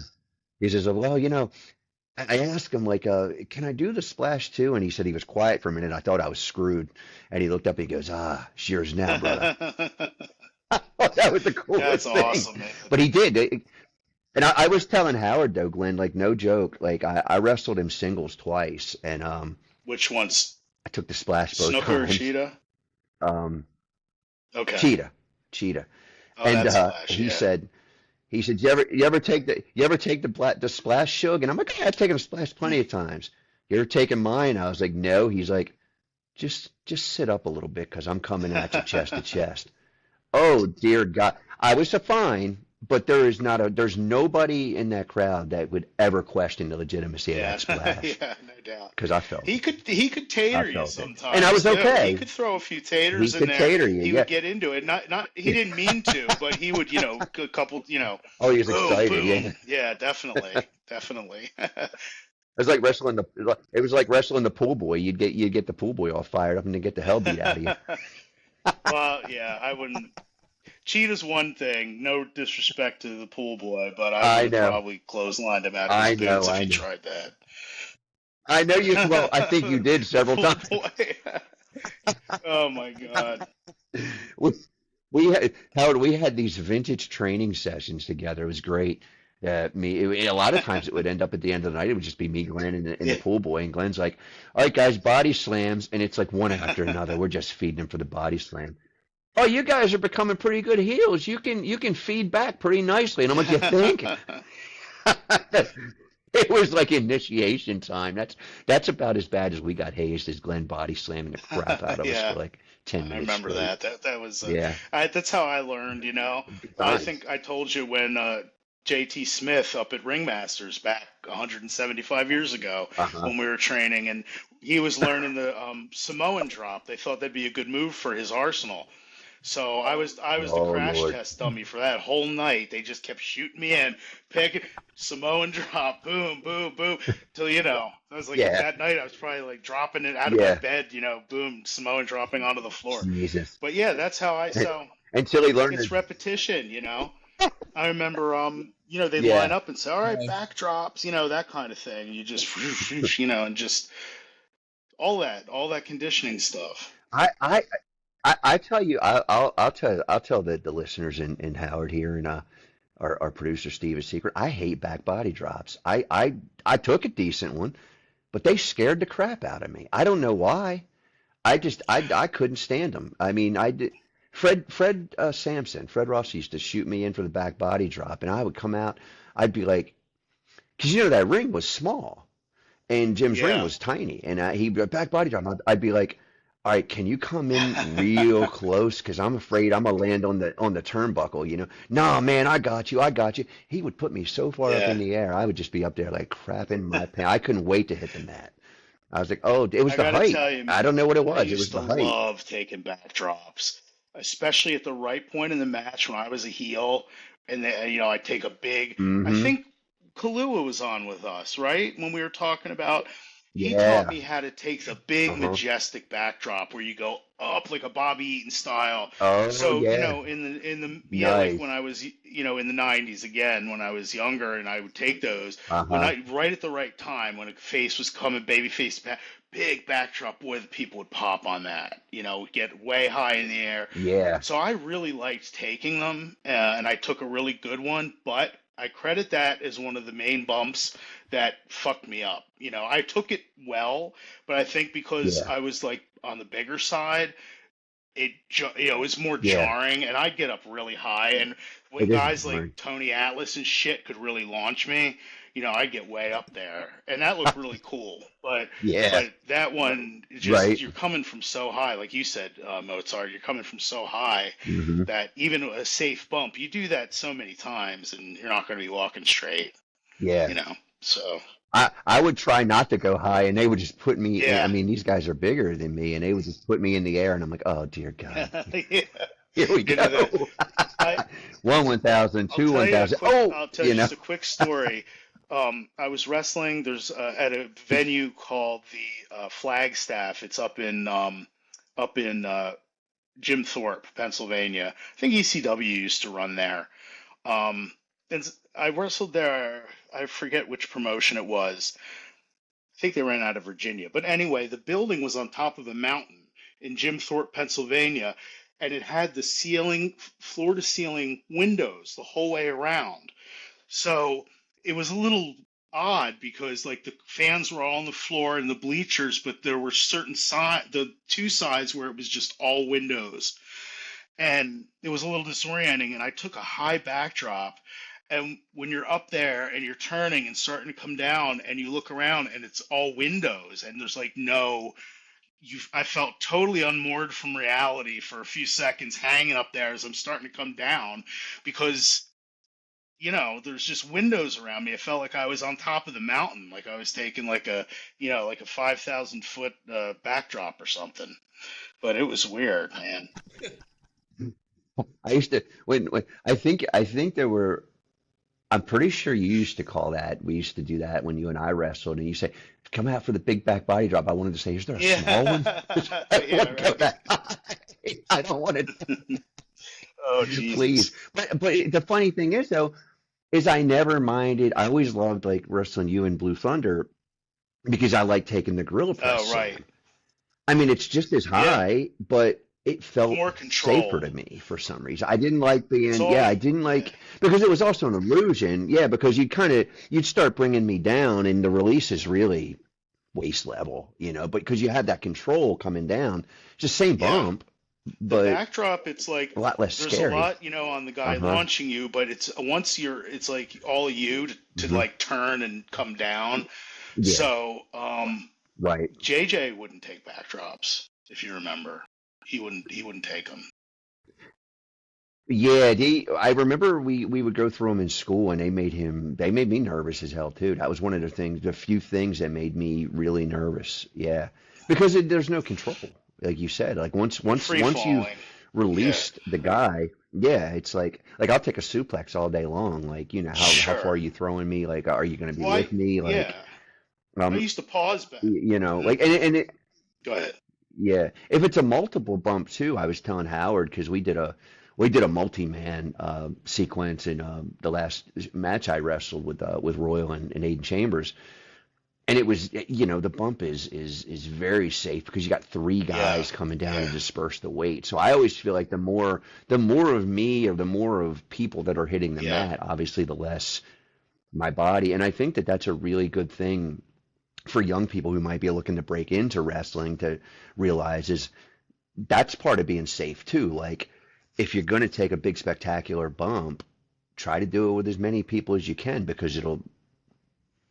He says, "Well, I asked him like, can I do the splash too?" And he said he was quiet for a minute. I thought I was screwed, and he looked up and he goes, "Ah, it's yours now, brother." Oh, that was the That's coolest thing. awesome, man. But he did. And I was telling Howard though, Glenn, like no joke, like I wrestled him singles twice, and Which one's I took the splash both Snooker or times. Cheetah? Um, Okay. Cheetah, Oh, and that's Splash. he Yeah. said. He said, "You ever take the splash, Shug?" And I'm like, "Yeah, I've taken a splash plenty of times. You ever taken mine?" I was like, "No." He's like, "Just sit up a little bit, because I'm coming at you chest to chest." Oh dear God, I was a fine, but there's nobody in that crowd that would ever question the legitimacy of Yeah. that splash, Yeah, no doubt. because I felt He it. could I tater you felt it, and I sometimes was too. He okay. could throw a few He taters in could there. cater you, He yeah. would get into it. Not he didn't mean to, but he would, a couple, Oh, he was boom, excited, yeah. boom. Yeah, definitely. Definitely. It was like wrestling the pool boy. You'd get the pool boy all fired up and then get the hell beat out of you. Well, yeah, I wouldn't. Cheetah's one thing. No disrespect to the pool boy, but I would I have know, probably clotheslined him out of his I know, boots if I he know. tried that. I know you. Well, I think you did The several pool times. boy. Oh my God. We, we had Howard. We had these vintage training sessions together. It was great. A lot of times it would end up at the end of the night. It would just be me, Glenn, and the Yeah. pool boy. And Glenn's like, "All right, guys, body slams," and it's like one after another. We're just feeding him for the body slam. Oh, you guys are becoming pretty good heels. You can feed back pretty nicely. And I'm like, you think? It was like initiation time. That's about as bad as we got hazed as Glenn body slamming the crap out of us for Yeah. like 10 I minutes remember straight. that. That was Yeah, that's how I learned, you know. good I times. think I told you when JT Smith up at Ringmasters back 175 years ago Uh-huh. when we were training, and he was learning the Samoan drop. They thought that'd be a good move for his arsenal. So I was the Oh crash Lord. test dummy for that whole night. They just kept shooting me in, picking Samoan drop, boom, boom, boom, till I was like Yeah, that night I was probably like dropping it out of my yeah. bed, boom, Samoan dropping onto the floor. Jesus. But yeah, that's how I so Until he learned it's to. repetition. I remember they'd line Yeah. up and say, all right, backdrops, that kind of thing. And you just and just all that conditioning stuff. I I I tell you, I'll tell the listeners and Howard here and our producer Steve a secret. I hate back body drops. I took a decent one, but they scared the crap out of me. I don't know why. I couldn't stand them. I mean, I did. Fred Ross used to shoot me in for the back body drop, and I would come out. I'd be like, because that ring was small, and Jim's ring Yeah. was tiny, and he'd be like, back body drop. I'd be like, all right, can you come in real close? Because I'm afraid I'm gonna land on the turnbuckle. No, man, I got you, I got you. He would put me so far up in Yeah. the air, I would just be up there like crapping my pants. I couldn't wait to hit the mat. I was like, oh, it was I the gotta height. tell you, I man, don't know what it I was. It was used to the height. love taking backdrops, especially at the right point in the match when I was a heel, and then I'd take a big. I Mm-hmm. think Kalua was on with us, right? When we were talking about, he taught Yeah. me how to take the big Uh-huh. majestic backdrop where you go up like a Bobby Eaton style. Oh So, yeah. in the yeah, like when Nice. I was in the 90s again when I was younger and I would take those when Uh-huh. I right at the right time when a face was coming baby face back, big backdrop, boy, the people would pop on that, get way high in the air. Yeah. So I really liked taking them, and I took a really good one, but I credit that as one of the main bumps that fucked me up. I took it well, but I think because Yeah. I was like on the bigger side, it was more Yeah. jarring, and I'd get up really high, and when It is guys like boring. Tony Atlas and shit could really launch me, I'd get way up there, and that looked really cool. But Yeah. but that one, just Right. you're coming from so high, like you said, Mozart, you're coming from so high Mm-hmm. that even a safe bump, you do that so many times, and you're not going to be walking straight, Yeah. you know. So I would try not to go high, and they would just put me in. I yeah, mean, these guys are bigger than me, and they would just put me in the air, and I'm like, oh dear God, yeah. here we The go. I One 1,000, I'll two tell you a 1,000. quick. Oh, I'll tell you you know. just a quick story. I was wrestling. There's at a venue called the Flagstaff. It's up in Jim Thorpe, Pennsylvania. I think ECW used to run there. Um, and I wrestled there. I forget which promotion it was. I think they ran out of Virginia. But anyway, the building was on top of a mountain in Jim Thorpe, Pennsylvania, and it had the ceiling, floor to ceiling windows the whole way around. So it was a little odd because like the fans were all on the floor in the bleachers, but there were the two sides where it was just all windows, and it was a little disorienting. And I took a high backdrop, and when you're up there and you're turning and starting to come down, and you look around and it's all windows, and there's like no. I felt totally unmoored from reality for a few seconds, hanging up there as I'm starting to come down, because there's just windows around me. It felt like I was on top of the mountain, like I was taking like a 5,000 foot backdrop or something. But it was weird, man. I used to when I think there were. I'm pretty sure you used to call that. We used to do that when you and I wrestled, and you say, "Come out for the big back body drop." I wanted to say, "Is there a small one?" I don't Yeah, want to go right. that high. I don't want Oh, to. Please. Jesus. But the funny thing is though, is I never minded. I always loved like wrestling you and Blue Thunder because I like taking the gorilla press Oh, right. slam. I mean, it's just as Yeah. high, but it felt more safer control. to me for some reason. I didn't like It's being, all, yeah, I didn't yeah, like, because it was also an illusion. Yeah, because you'd start bringing me down and the release is really waist level, but because you had that control coming down, it's the same yeah. bump, The but backdrop, it's like a lot less there's a scary. lot, on the guy Uh-huh. launching you, but it's like all you to Hmm. like turn and come down. Yeah, So, right. JJ wouldn't take backdrops, if you remember. He wouldn't take them. Yeah, I remember we would go through them in school and they made me nervous as hell too. That was one of the few things that made me really nervous. Yeah. Because there's no control, like you said. Like They're once you've free-falling. Yeah, released the guy, yeah, it's like I'll take a suplex all day long. Like, how far are sure. you throwing me? Like, are you going to be Well, with me? yeah, Like, I um, used to pause back. Hmm. like, and it, Go ahead. yeah, if it's a multiple bump too, I was telling Howard because we did a multi-man sequence in the last match I wrestled with Royal and Aiden Chambers, and it was the bump is very safe because you got three Yeah, guys coming down to yeah, disperse the weight. So I always feel like the more of me or the more of people that are hitting the yeah, mat, obviously the less my body, and I think that that's a really good thing for young people who might be looking to break into wrestling to realize is that's part of being safe too. Like if you're going to take a big spectacular bump, try to do it with as many people as you can because it'll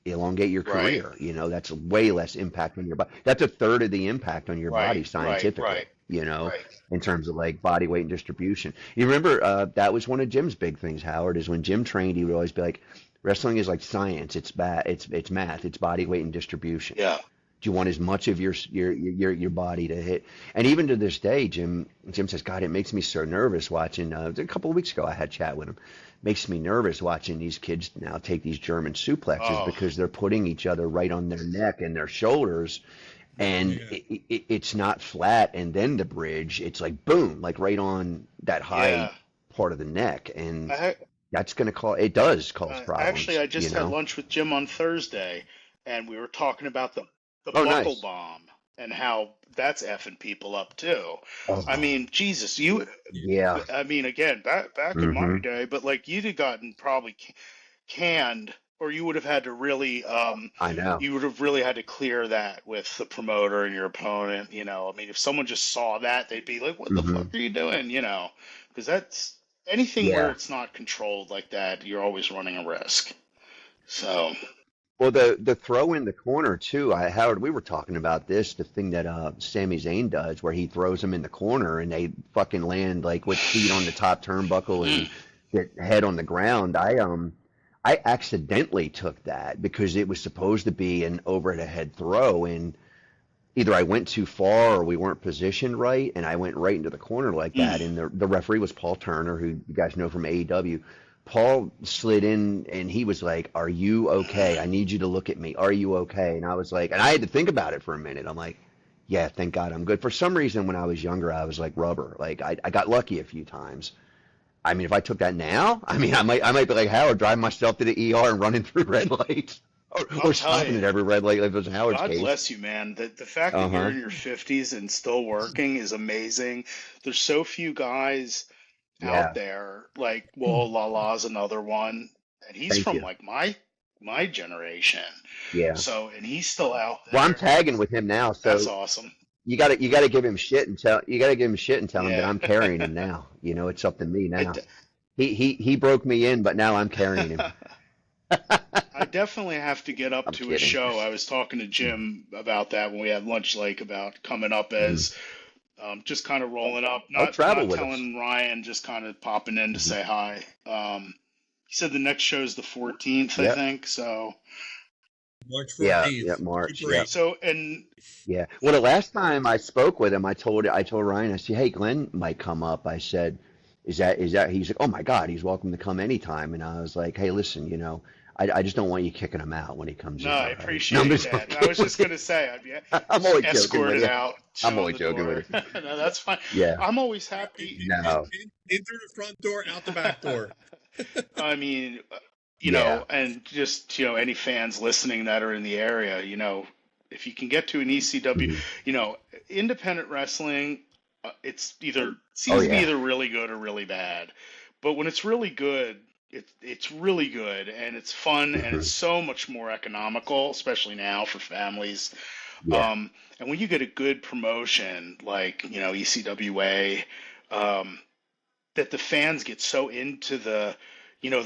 elongate your right, career. That's way less impact on your body. That's a third of the impact on your right, body right, scientifically, right, right. in terms of like body weight and distribution. You remember that was one of Jim's big things, Howard, is when Jim trained, he would always be like, wrestling is like science. It's math. It's body weight and distribution. Yeah. Do you want as much of your body to hit? And even to this day, Jim says, God, it makes me so nervous watching. A couple of weeks ago, I had a chat with him. Makes me nervous watching these kids now take these German suplexes Oh, because they're putting each other right on their neck and their shoulders, and Yeah. it's not flat. And then the bridge, it's like boom, like right on that high yeah. part of the neck, and I that's going to it does cause Actually, problems, I just had lunch with Jim on Thursday, and we were talking about the Oh, buckle nice. bomb and how that's effing people up too. I Oh, mean, Jesus, you. yeah. I mean, again, back in my Hmm. day, but like you'd have gotten probably canned, or you would have had to really, I know. you would have really had to clear that with the promoter and your opponent. I mean, if someone just saw that, they'd be like, "What the Hmm. fuck are you doing?" Because that's anything where Yeah. it's not controlled like that, you're always running a risk. So, Well, the throw in the corner too. Howard, we were talking about this. The thing that Sami Zayn does, where he throws them in the corner and they fucking land like with feet on the top turnbuckle mm, and get head on the ground. I accidentally took that because it was supposed to be an over the head throw, and either I went too far or we weren't positioned right, and I went right into the corner like that. mm. And the referee was Paul Turner, who you guys know from AEW. Paul slid in and he was like, "Are you okay? I need you to look at me. Are you okay?" And I was like, and I had to think about it for a minute. I'm like, "Yeah, thank God I'm good." For some reason, when I was younger, I was like rubber. Like I got lucky a few times. I mean, if I took that now, I mean, I might be like Howard, driving myself to the ER and running through red lights, or, I'll or tell stopping you, at every red light like it was Howard's God case. bless you, man. The fact that Uh you're huh. in your 50s and still working is amazing. There's so few guys out Yeah. there, like, well, Lala's another one, and he's Thank from you. like my generation. Yeah. So, and he's still out Well, I'm there. tagging with him now, That's so awesome. you gotta give him shit and tell him that Yeah. I'm carrying him now. It's up to me I, now. d- He broke me in, but now I'm carrying him. I definitely have to get up I'm to a kidding. show. I was talking to Jim about that when we had lunch, like about coming up Mhm. as just kind of rolling up, I'll not travel not with us. telling Ryan, just kind of popping in to Mhm. say hi. He said the next show's the 14th, I Yep. think. So, March Yeah. Yeah. 14th. March. Super Yep. 8. so and Yeah. Well, the last time I spoke with him, I told Ryan, I said, "Hey, Glenn might come up." I said, "Is that?" He's like, "Oh my God, he's welcome to come anytime." And I was like, "Hey, listen, I just don't want you kicking him out when he comes no, in. I All right?" No, I'm appreciate just that. I fucking was with just you. gonna say I'd be I'm just only joking with escorted you. out, I'm show him only the joking door. with you. No, that's fine. Yeah. I'm always In, happy. in, No. in through the front door, out the back door. I mean, Yeah. and just, any fans listening that are in the area, if you can get to an ECW, Mhm. independent wrestling, It's either Oh seems to be yeah. either really good or really bad. But when it's really good, it's really good and it's fun and it's Hmm. so much more economical, especially now for families. Yeah. And when you get a good promotion like, ECWA, um, that the fans get so into the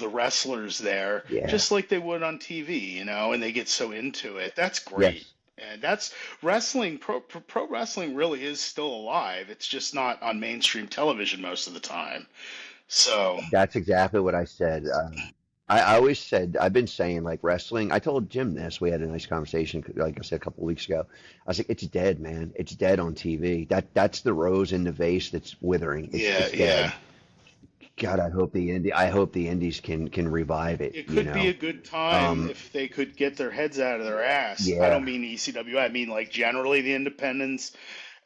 wrestlers there, Yeah. just like they would on TV, and they get so into it. That's great. Yes. And that's wrestling. Pro wrestling really is still alive. It's just not on mainstream television most of the time. So, That's exactly what I said. I always said, I've been saying like wrestling. I told Jim this. We had a nice conversation, like I said, a couple of weeks ago. I was like, it's dead, man. It's dead on TV. That's the rose in the vase that's withering. yeah, It's yeah. dead. God, I hope the indies can revive it, It you could be know. a good time Um, if they could get their heads out of their ass. I don't yeah. mean ECW. I mean like generally the independents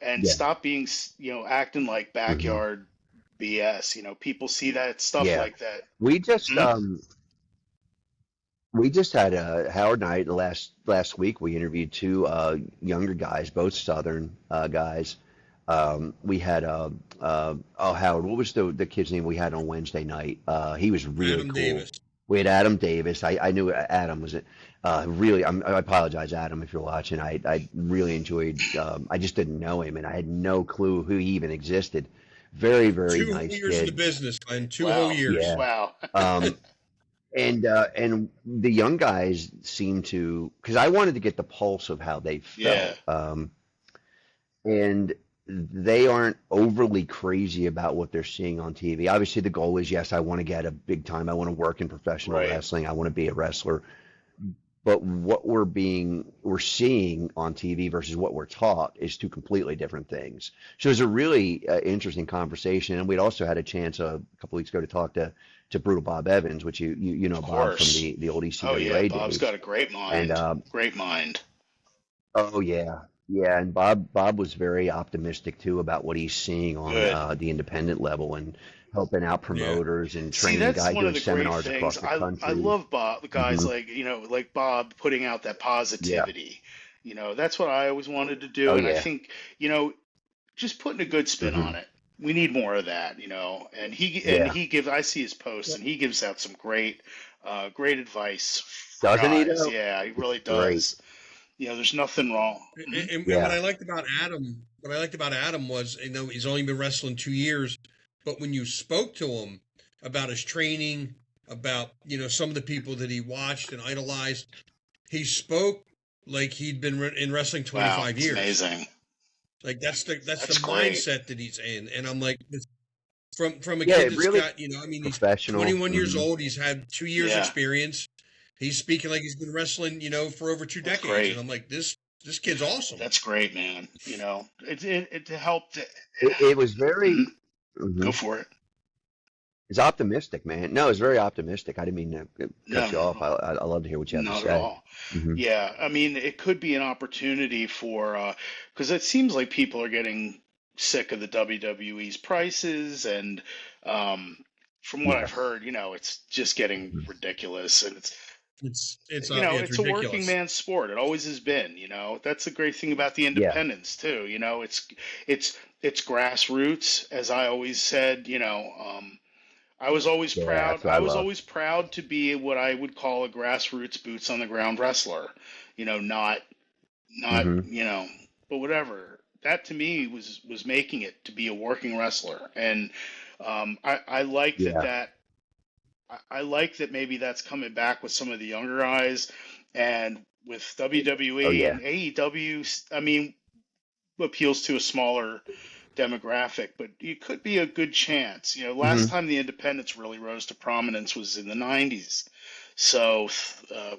and Yeah. stop being, acting like Hmm. backyard BS. People see that stuff Yeah. like that. We just Hmm? um we just had a Howard Knight last week. We interviewed two younger guys, both Southern guys. We had oh Howard, what was the kid's name we had on Wednesday night? He was really Adam cool. Davis. We had Adam Davis. I knew Adam was it. Really, I apologize, Adam, if you're watching. I really enjoyed. I just didn't know him, and I had no clue who he even existed. Very, very Two whole nice years in the kid. business, Glenn. 2 whole Wow. years. Yeah. Wow. Um, and the young guys seem to, because I wanted to get the pulse of how they Yeah. felt. And they aren't overly crazy about what they're seeing on TV. Obviously, the goal is yes, I want to get a big time. I want to work in professional Right. wrestling. I want to be a wrestler. But what we're seeing on TV versus what we're taught is two completely different things. So it was a really interesting conversation, and we'd also had a chance a couple weeks ago to talk to Brutal Bob Evans, which you know Of Bob from course. the old Oh yeah. ECWA Bob's got days, a great and mind. Great mind. oh yeah, yeah, and Bob was very optimistic too about what he's seeing on Good. the independent level and helping out Yeah. promoters and See, training that's guys, one of doing the great seminars things. across the I country. love Bob, guys Hmm. like Bob putting out that Yeah. positivity. That's what I always wanted to Oh do, and I yeah. think, just putting a good spin Hmm. on it. We need more of that, And Yeah. he gives. I see his posts, Well, and he gives out some great advice for Doesn't he guys. though? Yeah, he really Great. does. There's nothing wrong. Mhm. and Yeah. what I liked about Adam was, he's only been wrestling 2 years, but when you spoke to him about his training, about some of the people that he watched and idolized, he spoke like he'd been in wrestling Wow, 25 it's years. amazing. Like that's the That's great. mindset that he's in, and I'm like, from a Yeah, kid it that's really got, he's professional. 21 years Hmm. old. He's had 2 years Yeah, experience. He's speaking like he's been wrestling, for over two that's decades, and great. I'm like, this kid's awesome. That's great, man. It helped. It was Mhm. very, hmm Go for it. it's optimistic, man. No, it's very optimistic. I didn't mean to No, cut you not at off. all. I love to hear what you have to Not at say. all. Hmm. Yeah, I mean, it could be an opportunity for because it seems like people are getting sick of the WWE's prices, and um, from what I've Yes. heard, it's just getting Hmm. ridiculous, and Yeah, it's it's a working ridiculous. man's sport. It always has been. That's the great thing about the Yeah. independents too. It's grassroots, as I always said. I was always Yeah, proud. that's what I I was love. always proud to be what I would call a grassroots boots on the ground wrestler. Not Hmm. but whatever. That to me was making it to be a working wrestler, and I like Yeah. I like that maybe that's coming back with some of the younger guys, and with Oh WWE yeah. and AEW. I mean, appeals to a smaller demographic, but it could be a good chance. Last Hmm. time the independents really rose to prominence was in the 90s. So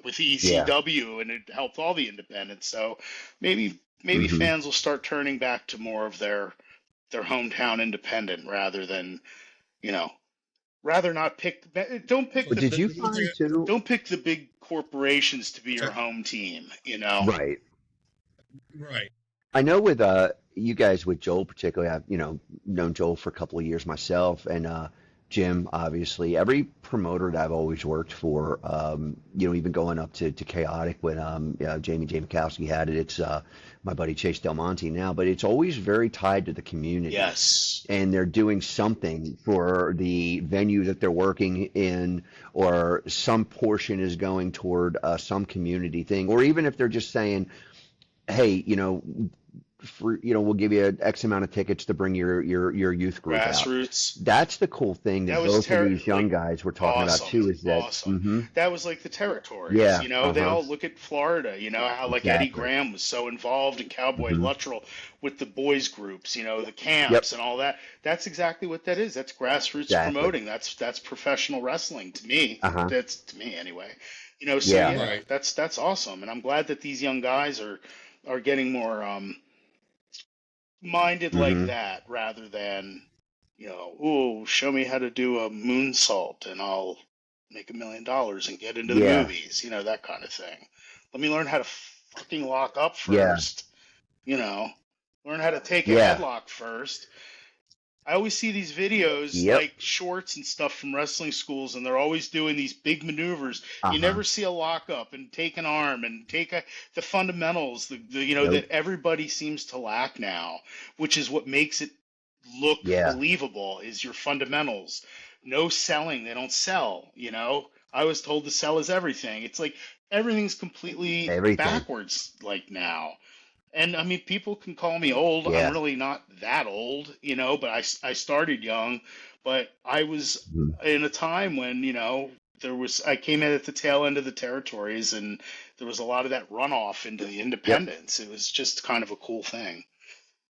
with Yeah. ECW, and it helped all the independents. So maybe Hmm. fans will start turning back to more of their hometown independent you know, rather not pick. Don't pick Well, But the did you the one thing, find too? don't pick the big corporations to be your sorry, home team. Right. right? I know with you guys with Joel particularly, I've known Joel for a couple of years myself, and Jim, obviously, every promoter that I've always worked for, even going up to Chaotic when Jamie J. Mikowski had it, it's my buddy Chase Del Monte now, but it's always very tied to the community. Yes. And they're doing something for the venue that they're working in, or some portion is going toward some community thing, or even if they're just saying, hey, we'll give you X amount of tickets to bring your youth group out. Grassroots. That's the cool thing that both of these young guys were talking about too, is that that was like the territories. Yeah, They all look at Florida. How like Eddie Graham was so involved in Cowboy Luttrell with the boys groups. The camps and all that. That's exactly what that is. That's grassroots promoting. That's professional wrestling to me. That's to me anyway. Right. That's awesome, and I'm glad that these young guys are getting more minded like that, rather than show me how to do a moonsault and I'll make $1 million and get into the movies, that kind of thing. Let me learn how to fucking lock up first. Learn how to take a headlock first. I always see these videos, like shorts and stuff from wrestling schools, and they're always doing these big maneuvers. You never see a lockup and take an arm and take the fundamentals, that everybody seems to lack now, which is what makes it look believable, is your fundamentals. No selling. They don't sell, I was told to sell is everything. It's like everything's completely backwards like now. And I mean, people can call me old. I'm really not that old, but I started young. But I was in a time when, I came in at the tail end of the territories, and there was a lot of that runoff into the independents. It was just kind of a cool thing.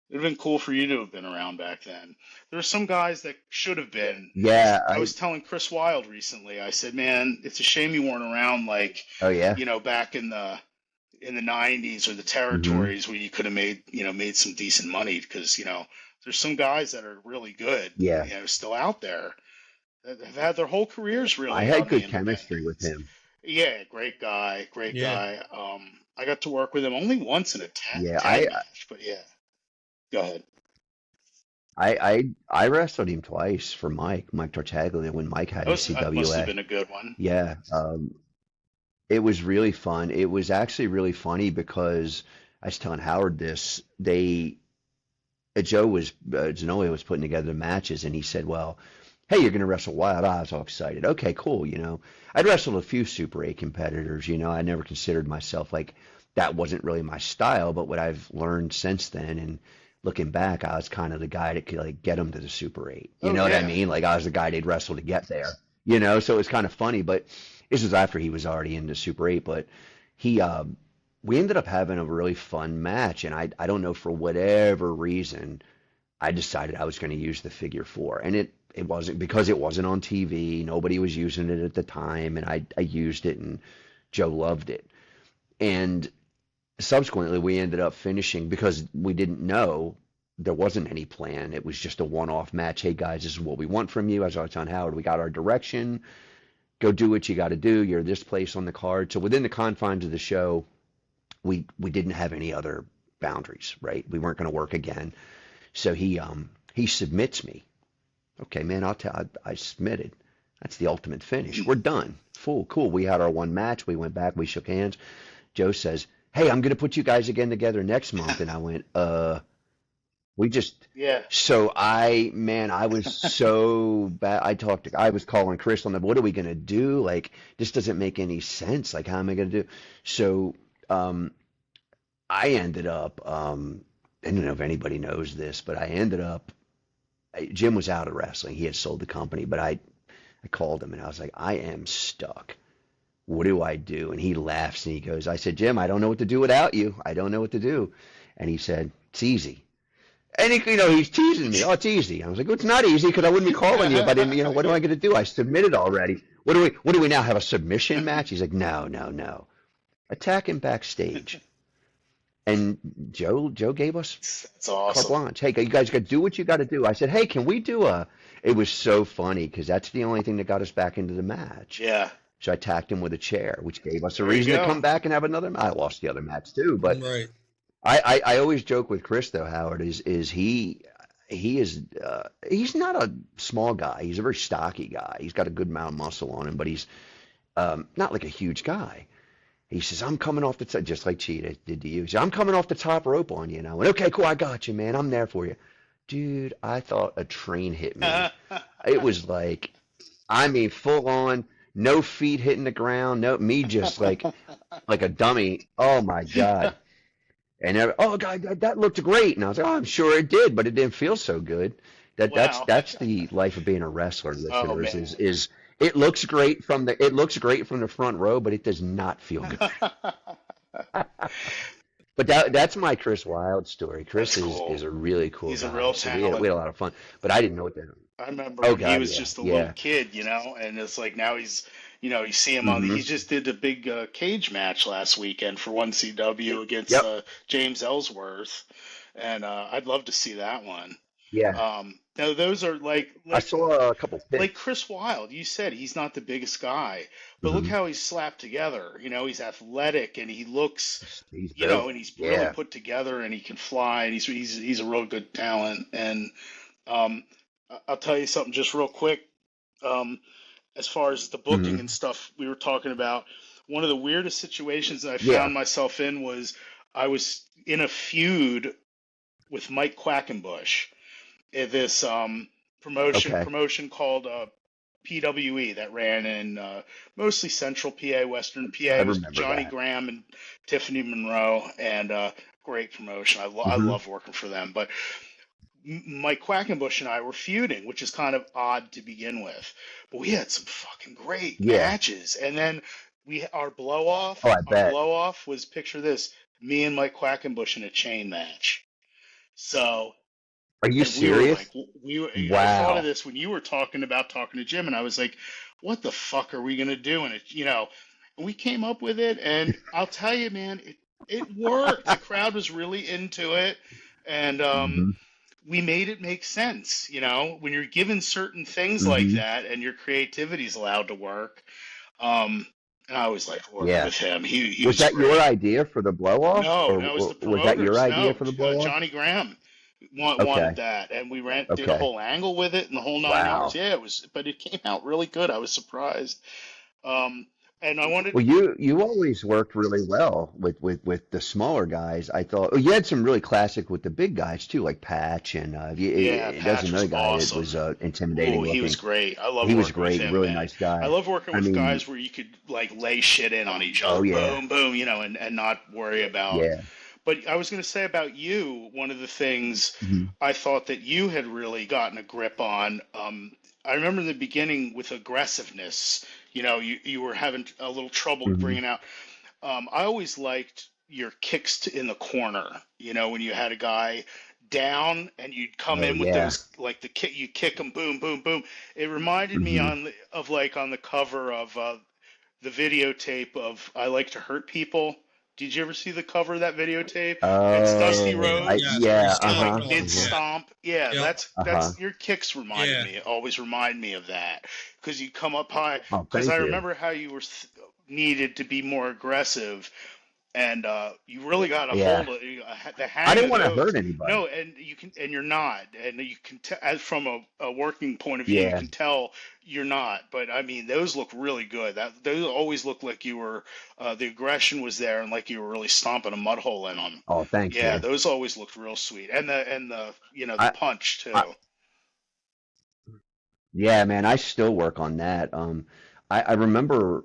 It would have been cool for you to have been around back then. There were some guys that should have been. Yeah. I was telling Chris Wilde recently, I said, man, it's a shame you weren't around back in the 90s or the territories where you could have made some decent money, because there's some guys that are really good still out there that have had their whole careers really. I had good chemistry with him. Great guy. I got to work with him only once in a tag match, but go ahead. I wrestled him twice for Mike Tartaglia, when Mike had his CWA. That must have been a good one. Yeah. It was really fun. It was actually really funny because I was telling Howard this. Zanoia was putting together the matches, and he said, well, hey, you're going to wrestle Wild. I was all excited. Okay, cool. I'd wrestled a few Super 8 competitors. I never considered myself that wasn't really my style, but what I've learned since then, and looking back, I was kind of the guy that could get them to the Super 8. You know what I mean? I was the guy they'd wrestle to get there, so it was kind of funny, but this was after he was already into Super 8, but we ended up having a really fun match, and I don't know, for whatever reason, I decided I was going to use the figure 4, and it wasn't because it wasn't on TV. Nobody was using it at the time, and I used it, and Joe loved it. And subsequently, we ended up finishing, because we didn't know, there wasn't any plan. It was just a one-off match. Hey, guys, this is what we want from you. As I was telling Howard, we got our direction. Go do what you got to do. You're this place on the card. So within the confines of the show, we didn't have any other boundaries, right? We weren't going to work again. So he submits me. Okay, man, I submitted. That's the ultimate finish. We're done. Cool. We had our one match. We went back. We shook hands. Joe says, hey, I'm going to put you guys again together next month. And I went, we just, so I was so bad. I was calling Chris on what are we going to do? This doesn't make any sense. How am I going to do? So, I ended up, I don't know if anybody knows this, but I ended up, Jim was out of wrestling. He had sold the company, but I called him and I was like, I am stuck. What do I do? And he laughs and he goes, I said, Jim, I don't know what to do without you. I don't know what to do. And he said, it's easy. And he's teasing me. Oh, it's easy. I was like, well, it's not easy, because I wouldn't be calling you if I didn't, what am I going to do? I submitted already. What do we now have, a submission match? He's like, no. Attack him backstage. And Joe gave us That's awesome. carte blanche. Hey, you guys got to do what you got to do. I said, hey, can we do it was so funny, because that's the only thing that got us back into the match. Yeah. So I attacked him with a chair, which gave us a reason to come back and have another match. I lost the other match too, but Right. I always joke with Chris though, Howard, is he he is he's not a small guy. He's a very stocky guy. He's got a good amount of muscle on him, but he's not like a huge guy. He says, I'm coming off the top, just like Cheetah did to you. He said, I'm coming off the top rope on you. And I went, okay, cool, I got you, man. I'm there for you. Dude, I thought a train hit me. It was like, I mean, full on, no feet hitting the ground, no, me just like a dummy. Oh my God. And oh God, that looked great. And I was like, oh, I'm sure it did, but it didn't feel so good. Wow. That's the life of being a wrestler, Oh listeners, man. is it looks great from the front row, but it does not feel good. But that's my Chris Wilde story. That's Chris is cool. a really cool He's a guy. real So we talent. had a lot of fun, but I didn't know what that. I remember Oh when he God, was yeah, just a little yeah. kid, and it's like now he's, you see him he Hmm. just did a big cage match last weekend for 1CW against Yep. James Ellsworth, and I'd love to see that one. Yeah. Now those are I saw a couple like pics. Chris Wilde. You said he's not the biggest guy, but look Hmm. how he's slapped together. He's athletic and he looks, He's built. and he's really Yeah. put together and he can fly and he's a real good talent. And um, I'll tell you something just real quick. Um, as far as the booking Hmm. and stuff we were talking about, one of the weirdest situations that I Yeah. found myself in was I was in a feud with Mike Quackenbush at this Okay. promotion called PWE that ran in mostly Central PA, Western PA. I It was remember Johnny that. Graham and Tiffany Monroe, and great promotion. I Hmm. love working for them. But Mike Quackenbush and I were feuding, which is kind of odd to begin with. But we had some fucking great Yeah. matches. And then our blow Oh, off, I bet. was, picture this, me and Mike Quackenbush in a chain match. So, Are you and we were like, serious? I thought of Wow. this when you were talking about talking to Jim, and I was like, what the fuck are we gonna do? And and we came up with it, and I'll tell you, man, it worked. The crowd was really into it, and Hmm. we made it make sense. When you're given certain things like Hmm. that, and your creativity is allowed to work. And I always liked working Yeah. with him. He Was was that your great. idea for the blow off, No, or, no, it was the was that your promoters. idea No, for the blow off? Johnny Graham wanted Okay. that, and we did a Okay. whole angle with it and the whole 9 yards. Wow. Yeah, it was, but it came out really good. I was surprised. Um, and I wanted, Well, you always worked really well with the smaller guys. I thought you had some really classic with the big guys too, like Patch, and yeah, there's Patch was another guy that was awesome. intimidating Oh, he was looking. great. I love He was working with great, him, really man. nice I guy. love working I with mean, guys where you could like lay shit in on each oh other, yeah, boom, boom, and not worry about. yeah. But I was going to say about you, one of the things Hmm. I thought that you had really gotten a grip on. I remember in the beginning with aggressiveness. You were having a little trouble Hmm. bringing out. I always liked your kicks in the corner. When you had a guy down and you'd come Oh in with yeah. those like the kick, you kick them, boom, boom, boom. It reminded me Hmm. of like on the cover of the videotape of I Like to Hurt People. Did you ever see the cover of that videotape? It's Dusty Oh, Rhodes Where yeah. he's and stomping like Uh-huh. on him. mid Hmm. Yeah. stomp. Yeah, Yep. Uh-huh. that's your kicks reminded Yeah. me. Always remind me of that because you come up high. Oh, Because I thank you. remember how you were needed to be more aggressive and you really got a hold Yeah. of the I hang didn't of want to those. hurt anybody. No, and you're not, and you can as from a working point of view, you Yeah. can tell you're not. But I mean, those look really good. Those always look like you were the aggression was there, and like you were really stomping a mud hole in them. Oh, thanks, Yeah, man. those always looked real sweet, and the the I, punch I too. Yeah, man, I still work on that. I remember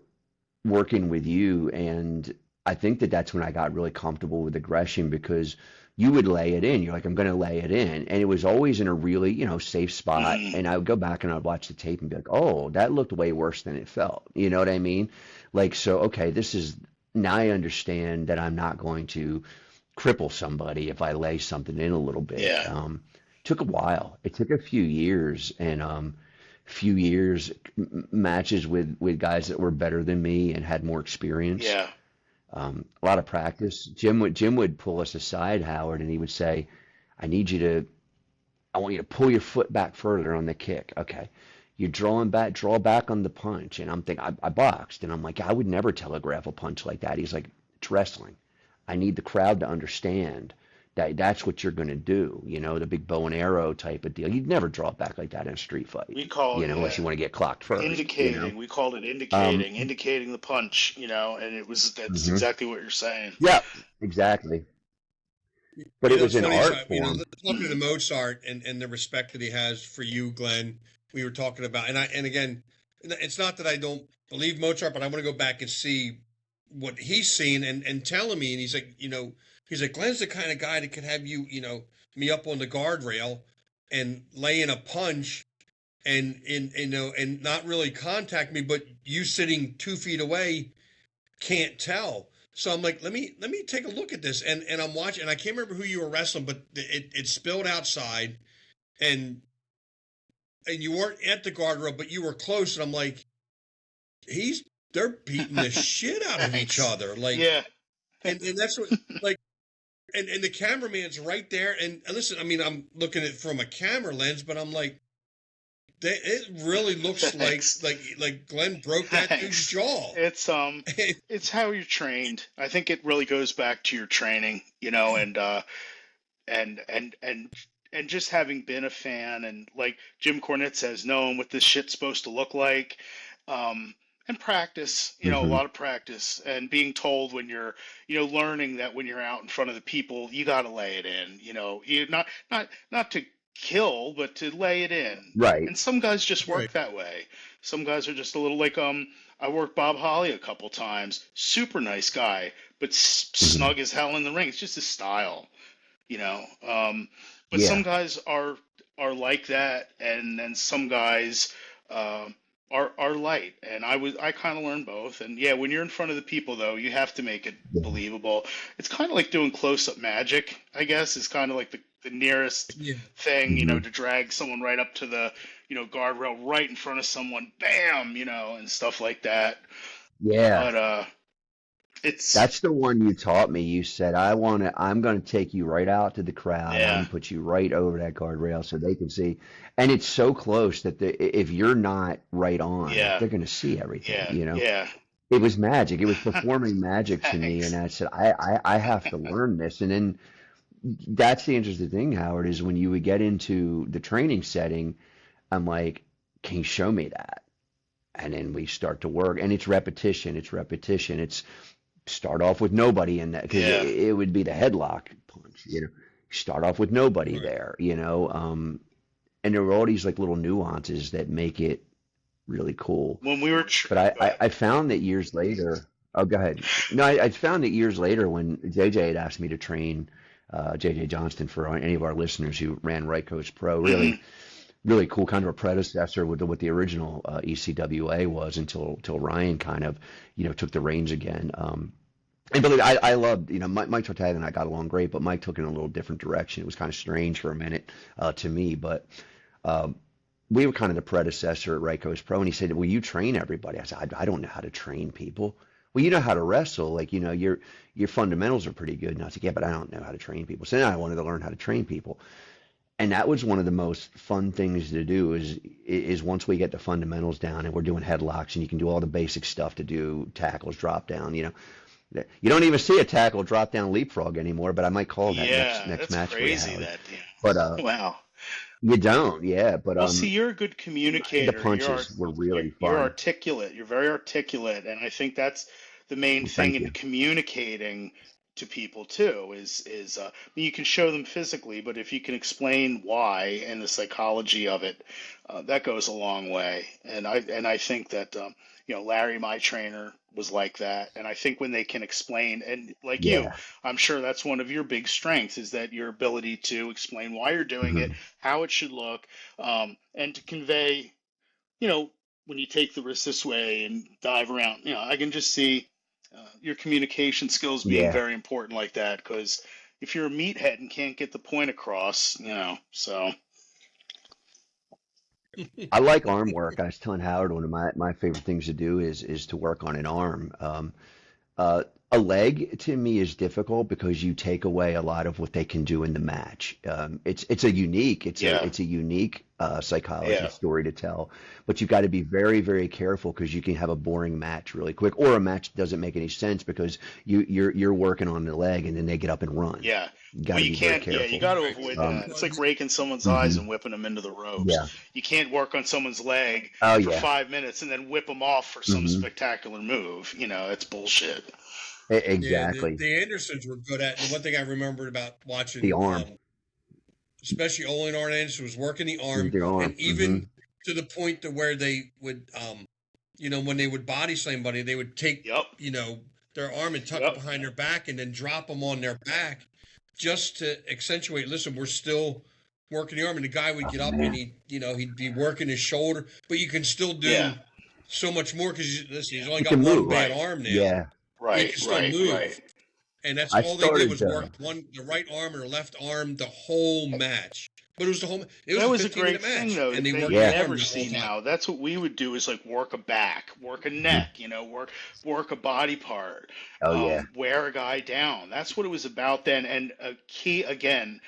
working with you, and I think that's when I got really comfortable with aggression because you would lay it in. You're like, I'm going to lay it in. And it was always in a really, safe spot. Hmm. And I would go back and I'd watch the tape and be like, oh, that looked way worse than it felt. You know what I mean? Like, so, okay, now I understand that I'm not going to cripple somebody if I lay something in a little bit. Yeah, Took a while. It took a few years, and few years matches with guys that were better than me and had more experience. yeah, A lot of practice. Jim would pull us aside, Howard, and he would say, "I need you to. I want you to pull your foot back further on the kick. Okay, you're drawing back, draw back on the punch." And I'm thinking, I boxed, and I'm like, I would never telegraph a punch like that. He's like, it's wrestling. I need the crowd to understand that's what you're going to do, the big bow and arrow type of deal. You'd never draw back like that in a street fight, We call it, unless you want to get clocked first. indicating. We called it Um, indicating the punch, and that's mhm. exactly what you're saying. Yeah, exactly. But it It's was an funny, so, art form. talking to Mozart and the respect that he has for you, Glenn. We were talking about, and again, it's not that I don't believe Mozart, but I want to go back and see what he's seen and telling me. And he's like, Glenn's the kind of guy that could have you, me up on the guardrail and lay in a punch and not really contact me, but you sitting 2 feet away can't tell. So I'm like, let me take a look at this, and I'm watching, and I can't remember who you were wrestling, but it spilled outside, and you weren't at the guardrail, but you were close, and I'm like, they're beating the shit out of each Thanks. other, like, Yeah. and that's what, like, and the cameraman's right there, and listen, I mean, I'm looking at it from a camera lens, but I'm like, it really looks like Thanks. like Glenn broke that dude's Thanks. jaw. It's how you're trained. I think it really goes back to your training, and just having been a fan, and like Jim Cornette says, knowing what this shit's supposed to look like, and practice, a Hmm. lot of practice, and being told when you're, learning that when you're out in front of the people, you got to lay it in, you not to kill, but to lay it in. Right. And some guys just Right. work that way. Some guys are just a little like, I worked Bob Holly a couple times, super nice guy, but Hmm. snug as hell in the ring. It's just his style, you know. But some Yeah. guys are like that, and then some guys are light. And I kind of learned both. And yeah, when you're in front of the people, though, you have to make it Yeah. believable. It's kind of like doing close-up magic, I guess. It's kind of like the nearest Yeah. thing, Hmm. to drag someone right up to the guardrail right in front of someone, bam, and stuff like that. Yeah. But it's That's the one you taught me. You said, I'm going to take you right out to the crowd. I'm yeah, going to put you right over that guardrail so they can see. And it's so close that if you're not right on, yeah, they're going to see yeah, everything. yeah. It was magic. It was performing magic to me. And Thanks. I said, I have to learn this. And then that's the interesting thing, Howard, is when you would get into the training setting, I'm like, can you show me that? And then we start to work, and it's repetition. It's repetition. It's start off with nobody in that, because Yeah. it would be the headlock punch. Start off with nobody Right. there. And there were all these like little nuances that make it really cool. When we were But go ahead. I found that years later. Oh, go ahead. No, I found that years later when JJ had asked me to train JJ Johnston, for any of our listeners who ran Right Coast Pro, Hmm. really cool, kind of a predecessor with what the original ECWA was, until Ryan kind of took the reins again. And believe me, I loved, Mike Tartaglia and I got along great, but Mike took it in a little different direction. It was kind of strange for a minute to me, but um, we were kind of the predecessor at Right Coast Pro, and he said, "Well, you train everybody." I said, "I don't know how to train people." Well, you know how to wrestle, like your fundamentals are pretty good. And I was like, "Yeah, but I don't know how to train people." So then I wanted to learn how to train people, and that was one of the most fun things to do. Is once we get the fundamentals down and we're doing headlocks, and you can do all the basic stuff to do tackles, drop down. You don't even see a tackle drop down leapfrog anymore, but I might call that next Yeah, next that's match for you, crazy Howard. that But wow. you don't, yeah. But Well, see, you're a good the communicator. punches were really You're fun. articulate. You're very articulate, and I think that's the main Well, thing thank in you. communicating to people too. I mean, you can show them physically, but if you can explain why and the psychology of it, that goes a long way. And I think that Larry, my trainer, was like that. And I think when they can explain, and like you, Yeah. I'm sure that's one of your big strengths, is that your ability to explain why you're doing it, Hmm. how it should look, and to convey, you know, when you take the wrist this way and dive around, I can just see your communication skills being Yeah. very important like that. Because if you're a meathead and can't get the point across, so I like arm work. I was telling Howard one of my favorite things to do is to work on an arm. A leg to me is difficult because you take away a lot of what they can do in the match. It's a unique Yeah. it's a unique psychology Yeah. story to tell, but you got to be very very careful because you can have a boring match really quick, or a match that doesn't make any sense because you're working on the leg and then they get up and run. Yeah. You got Well, to you be very can't, yeah, you careful. got to Right. avoid Um, that. It's like raking someone's eyes mhm. and whipping them into the ropes. Yeah. You can't work on someone's leg Oh for yeah. 5 minutes and then whip them off for some hmm spectacular move. It's bullshit. Yeah, Exactly. the Andersons were good at. And the one thing I remembered about The watching, arm. especially Ole and Arn Anderson, was working the arm, The arm. and even to the point to where they would, when they would body slam somebody, they would take, Yep. their arm and tuck it Yep. behind their back, and then drop them on their back, just to accentuate. Listen, we're still working the arm, and the guy would Oh get up and man. he'd be working his shoulder, but you can still Yeah. do so much more because listen, he's only You got can one move. bad Right. arm now, Yeah. but he Right. can still Right. move. Right. And that's I all they did started. was work the right arm and the left arm the whole match. But it was it was That a was a 15-minute great thing, match, though, and they that worked you the Yeah. arm never the whole see time. now. That's what we would do, is like work a back, work a Mhm. neck, work a body part, Oh yeah. wear a guy down. That's what it was about then. And a key, again,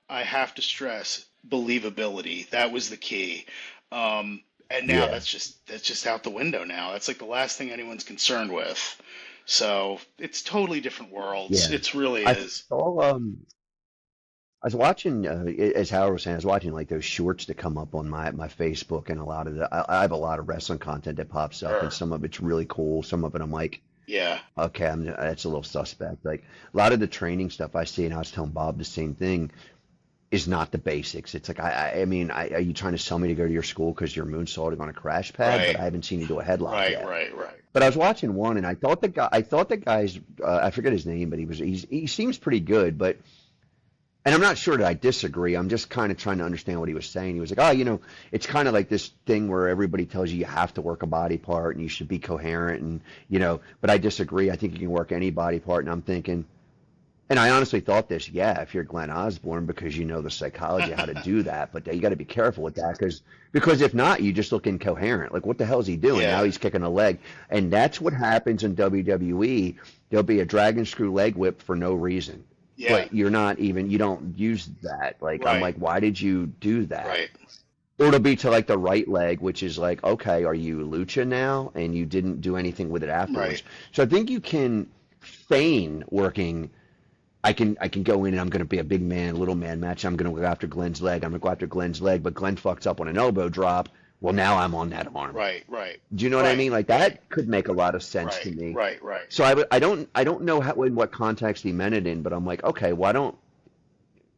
I have to stress, believability. That was the key. And now Yeah. that's just out the window now. That's like the last thing anyone's concerned with. So it's totally different worlds. Yeah. It really I is. saw. I was watching, as Howard was saying, I was watching like those shorts that come up on my Facebook, and a lot of I have a lot of wrestling content that pops up, and Sure. some of it's really cool. Some of it I'm like, Yeah. okay, that's a little suspect. Like a lot of the training stuff I see, and I was telling Bob the same thing, is not the basics. It's like I mean, are you trying to sell me to go to your school because you're moonsaulting on a crash pad? But Right. I haven't seen you do a headlock Right. yet. Right. Right. But I was watching one, and I thought the guy's, I forget his name, but he seems pretty good, but. And I'm not sure that I disagree. I'm just kind of trying to understand what he was saying. He was like, oh, it's kind of like this thing where everybody tells you have to work a body part and you should be coherent. And, but I disagree. I think you can work any body part. And I'm thinking, and I honestly thought this, yeah, if you're Glen Osbourne, because you know the psychology of how to do that. But you got to be careful with that because if not, you just look incoherent. Like, what the hell is he doing? Now Yeah. he's kicking a leg. And that's what happens in WWE. There'll be a dragon screw leg whip for no reason. Yeah. But you don't use that. Like, I'm Right. like, why did you do that? Right. Or it'll be to like the right leg, which is like, okay, are you lucha now? And you didn't do anything with it afterwards. Right. So I think you can feign working. I can go in and I'm going to be a big man, little man match. I'm going to go after Glenn's leg. I'm going to go after Glenn's leg, but Glenn fucks up on an elbow drop. Well, now I'm on that arm. Right. Right. Do you know what I Right. mean? Like that could make a lot of sense to Right. me. Right. Right. So I don't know in what context he meant it in, but I'm like, okay, why don't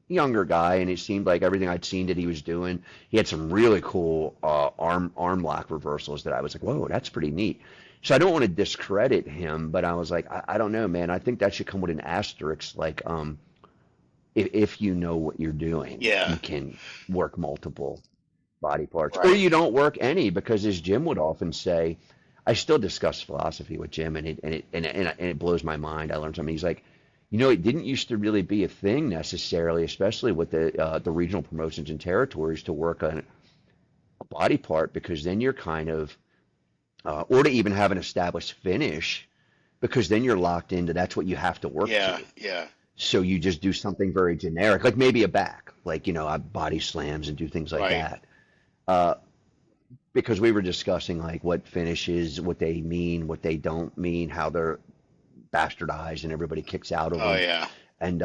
younger guy, and it seemed like everything I'd seen that he was doing, he had some really cool arm lock reversals that I was like, whoa, that's pretty neat. So I don't want to discredit him, but I was like, I don't know, man. I think that should come with an asterisk, like if you know what you're doing, Yeah. you can work multiple body parts, or Right. you don't work any, because as Jim would often say, I still discuss philosophy with Jim, and it blows my mind. I learned something. He's like, it didn't used to really be a thing necessarily, especially with the regional promotions and territories, to work on a body part, because then you're kind of, or to even have an established finish, because then you're locked into that's what you have to work Yeah. to. Yeah. So you just do something very generic, like maybe a back, like I body slams and do things like Right. that. Because we were discussing like what finishes, what they mean, what they don't mean, how they're bastardized, and everybody kicks out of Oh them. yeah. And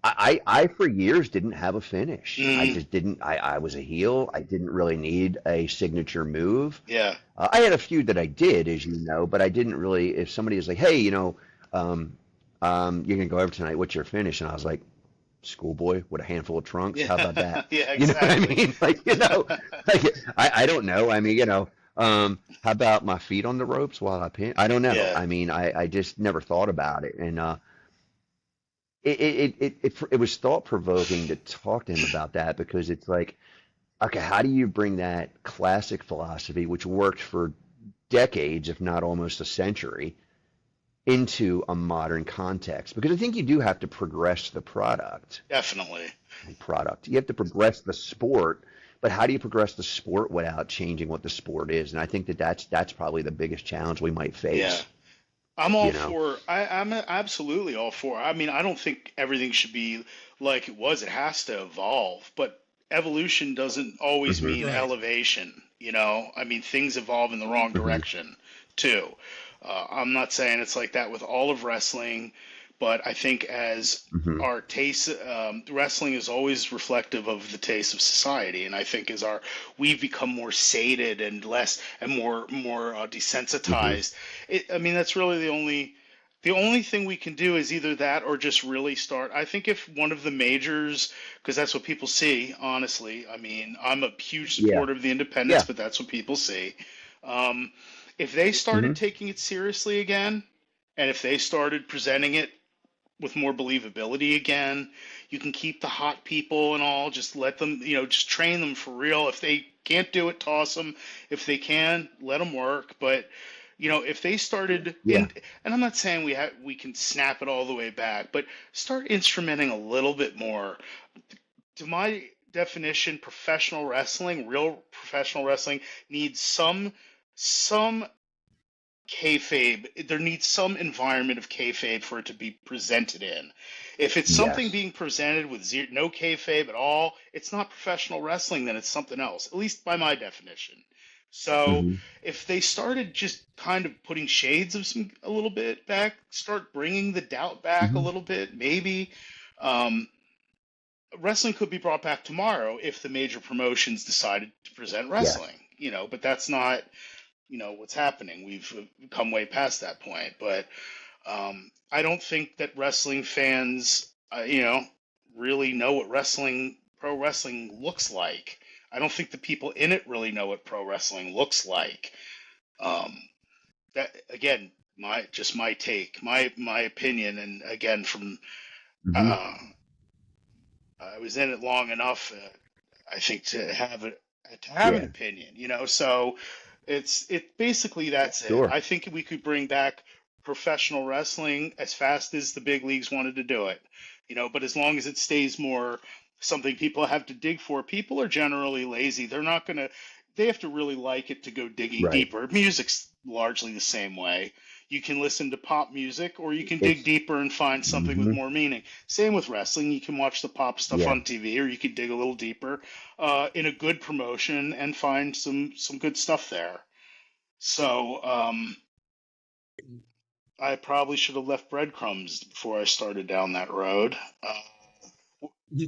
I for years didn't have a finish. I Mm. just didn't. I was a heel. I didn't really need a signature move. Yeah. I had a few that I did, as you know, but I didn't really. If somebody was like, "Hey, you're gonna go over tonight. What's your finish?" And I was like, "Schoolboy with a handful of trunks. How about that?" Yeah. You know what I Exactly. mean? Like, like I don't know. I mean, how about my feet on the ropes while I pin? I don't know. Yeah. I mean, I just never thought about it, and it was thought provoking to talk to him about that, because it's like, okay, how do you bring that classic philosophy, which worked for decades, if not almost a century, into a modern context? Because I think you do have to progress the product. Definitely. You have to progress the sport, but how do you progress the sport without changing what the sport is? And I think that's probably the biggest challenge we might face. Yeah. I'm all you know? for. I'm absolutely all for. I mean, I don't think everything should be like it was. It has to evolve, but evolution doesn't always Hmm. mean Right. elevation. You know, I mean, things evolve in the wrong Hmm. direction too. I'm not saying it's like that with all of wrestling, but I think as Hmm. our taste, wrestling is always reflective of the taste of society, and I think as our we've become more sated and less and more Hmm. desensitized. I mean, that's really the only thing we can do is either that or just really start. I think if one of the majors, because that's what people see, honestly. I mean, I'm a huge Yeah. supporter of the independents, Yeah. but that's what people see. Um, if they Hmm. started taking it seriously again, and if they started presenting it with more believability again, you can keep the hot people and all, just let them, just train them for real. If they can't do it, toss them. If they can, let them work. But if they started Yeah. in, and I'm not saying we can snap it all the way back, but start instrumenting a little bit more. To my definition, professional wrestling, real professional wrestling, needs some kayfabe. There needs some environment of kayfabe for it to be presented in. If it's something Yes. being presented with no kayfabe at all, it's not professional wrestling. Then it's something else, at least by my definition. So Hmm. if they started just kind of putting shades of some a little bit back, start bringing the doubt back a Hmm. little bit, maybe. Um, Wrestling could be brought back tomorrow if the major promotions decided to present Yes. wrestling, but that's not, what's happening. We've come way past that point. But I don't think that wrestling fans, really know what pro wrestling looks like. I don't think the people in it really know what pro wrestling looks like. Um, that again, my take, my opinion, and again from Hmm. uh, I was in it long enough, I think, to have an Yeah. opinion. So it basically that's it. Sure. I think we could bring back professional wrestling as fast as the big leagues wanted to do it. But as long as it stays more something people have to dig for, people are generally lazy. They're not gonna. They have to really like it to go digging Right. deeper. Music's largely the same way. You can listen to pop music, or you can dig It's, deeper and find something with hmm, more meaning. Same with wrestling. You can watch the pop stuff yeah. on TV, or you can dig a little deeper in a good promotion and find some good stuff there. So I probably should have left breadcrumbs before I started down that road.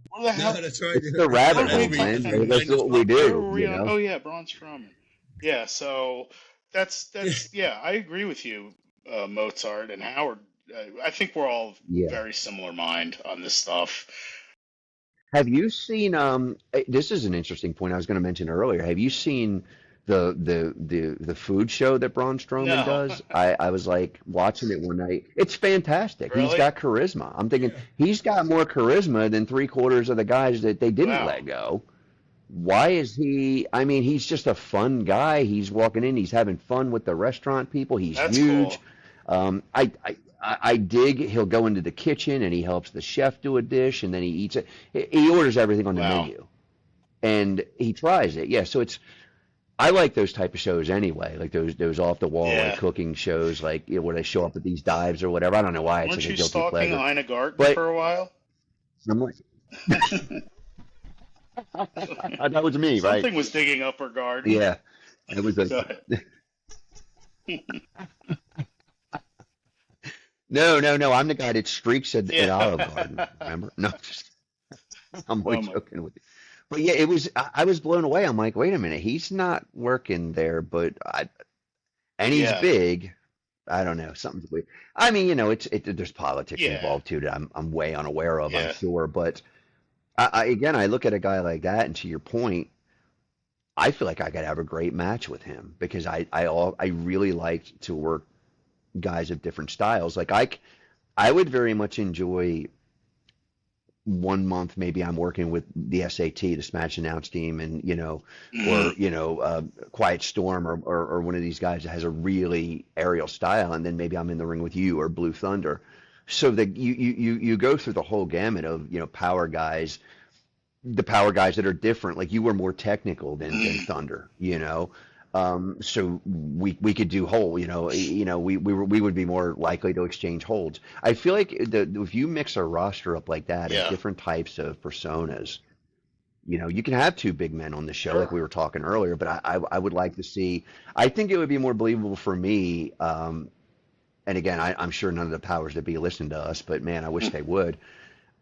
Where the No, hell? that's right. It's the What rabbit were we hole, As we man. talking? That's wind this what we up Where here. do, were we you on? know? Oh yeah, Braun Strowman. Yeah, so that's yeah. I agree with you, Mozart and Howard. I think we're all Yeah. very similar mind on this stuff. Have you seen this is an interesting point I was going to mention earlier. Have you seen the food show that Braun Strowman No, does? I was like watching it one night. It's fantastic. He's really? got charisma. I'm thinking Yeah. he's got more charisma than three-quarters of the guys that they didn't Wow, let go. Why is he? I mean, he's just a fun guy. He's walking in, he's having fun with the restaurant people. He's that's huge. cool. I dig. He'll go into the kitchen and he helps the chef do a dish, and then he eats it. He orders everything on the Wow. menu, and he tries it. Yeah, so it's. I like those type of shows anyway, like those off the wall like Yeah. cooking shows, like where they show up at these dives or whatever. I don't know why it's like Weren't a you guilty stalking pleasure, Ina Garten but for a while? I'm like, that was me, right? Something was digging up her garden. Yeah, it was like. Go ahead. No, no, no. I'm the guy that streaks at Yeah. Olive Garden. Remember? No, just, I'm only Oh my. joking with you. But yeah, it was. I was blown away. I'm like, wait a minute. He's not working there, and he's Yeah. big. I don't know. Something's weird. I mean, there's politics Yeah. involved too that I'm way unaware of. I'm Yeah. sure, but again, I look at a guy like that, and to your point, I feel like I could have a great match with him because I really liked to work guys of different styles. Like I would very much enjoy one month maybe I'm working with the SAT, the Smash Announce team, and Hmm. or Quiet Storm or one of these guys that has a really aerial style, and then maybe I'm in the ring with you or Blue Thunder. So that you go through the whole gamut of power guys, the power guys that are different. Like you were more technical than Hmm. Thunder. So we could do whole, we would be more likely to exchange holds. I feel like if you mix a roster up like that of Yeah. different types of personas, you can have two big men on the show like Sure. we were talking earlier, but I would like to see, I think it would be more believable for me, and again, I'm sure none of the powers that be listen to us, but man, I wish they would.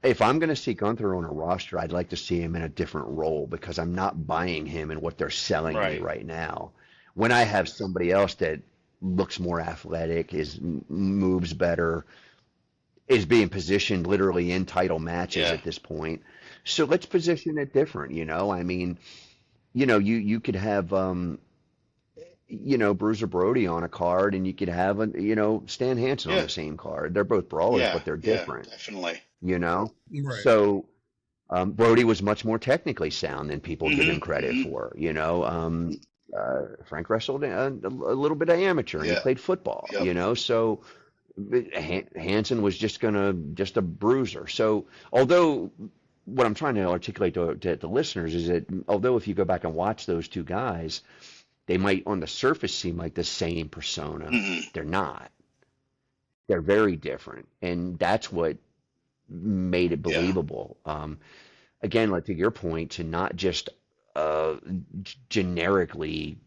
If I'm going to see Gunther on a roster, I'd like to see him in a different role because I'm not buying him in what they're selling me Right. right now. When I have somebody else that looks more athletic, moves better, is being positioned literally in title matches Yeah. at this point. So let's position it different, I mean, you could have Bruiser Brody on a card, and you could have Stan Hansen on Yeah. the same card. They're both brawlers, Yeah. but they're Yeah. different, Definitely. Right. So Brody was much more technically sound than people give him Mm-hmm. credit Mm-hmm. for. Frank wrestled a little bit of amateur, and he Yeah. played football. Yep. So Hansen was just a bruiser. So although what I'm trying to articulate to the listeners is that although if you go back and watch those two guys, they might on the surface seem like the same persona. Mm-hmm. They're not. They're very different, and that's what made it Yeah. believable. Again, like to your point, to not just generically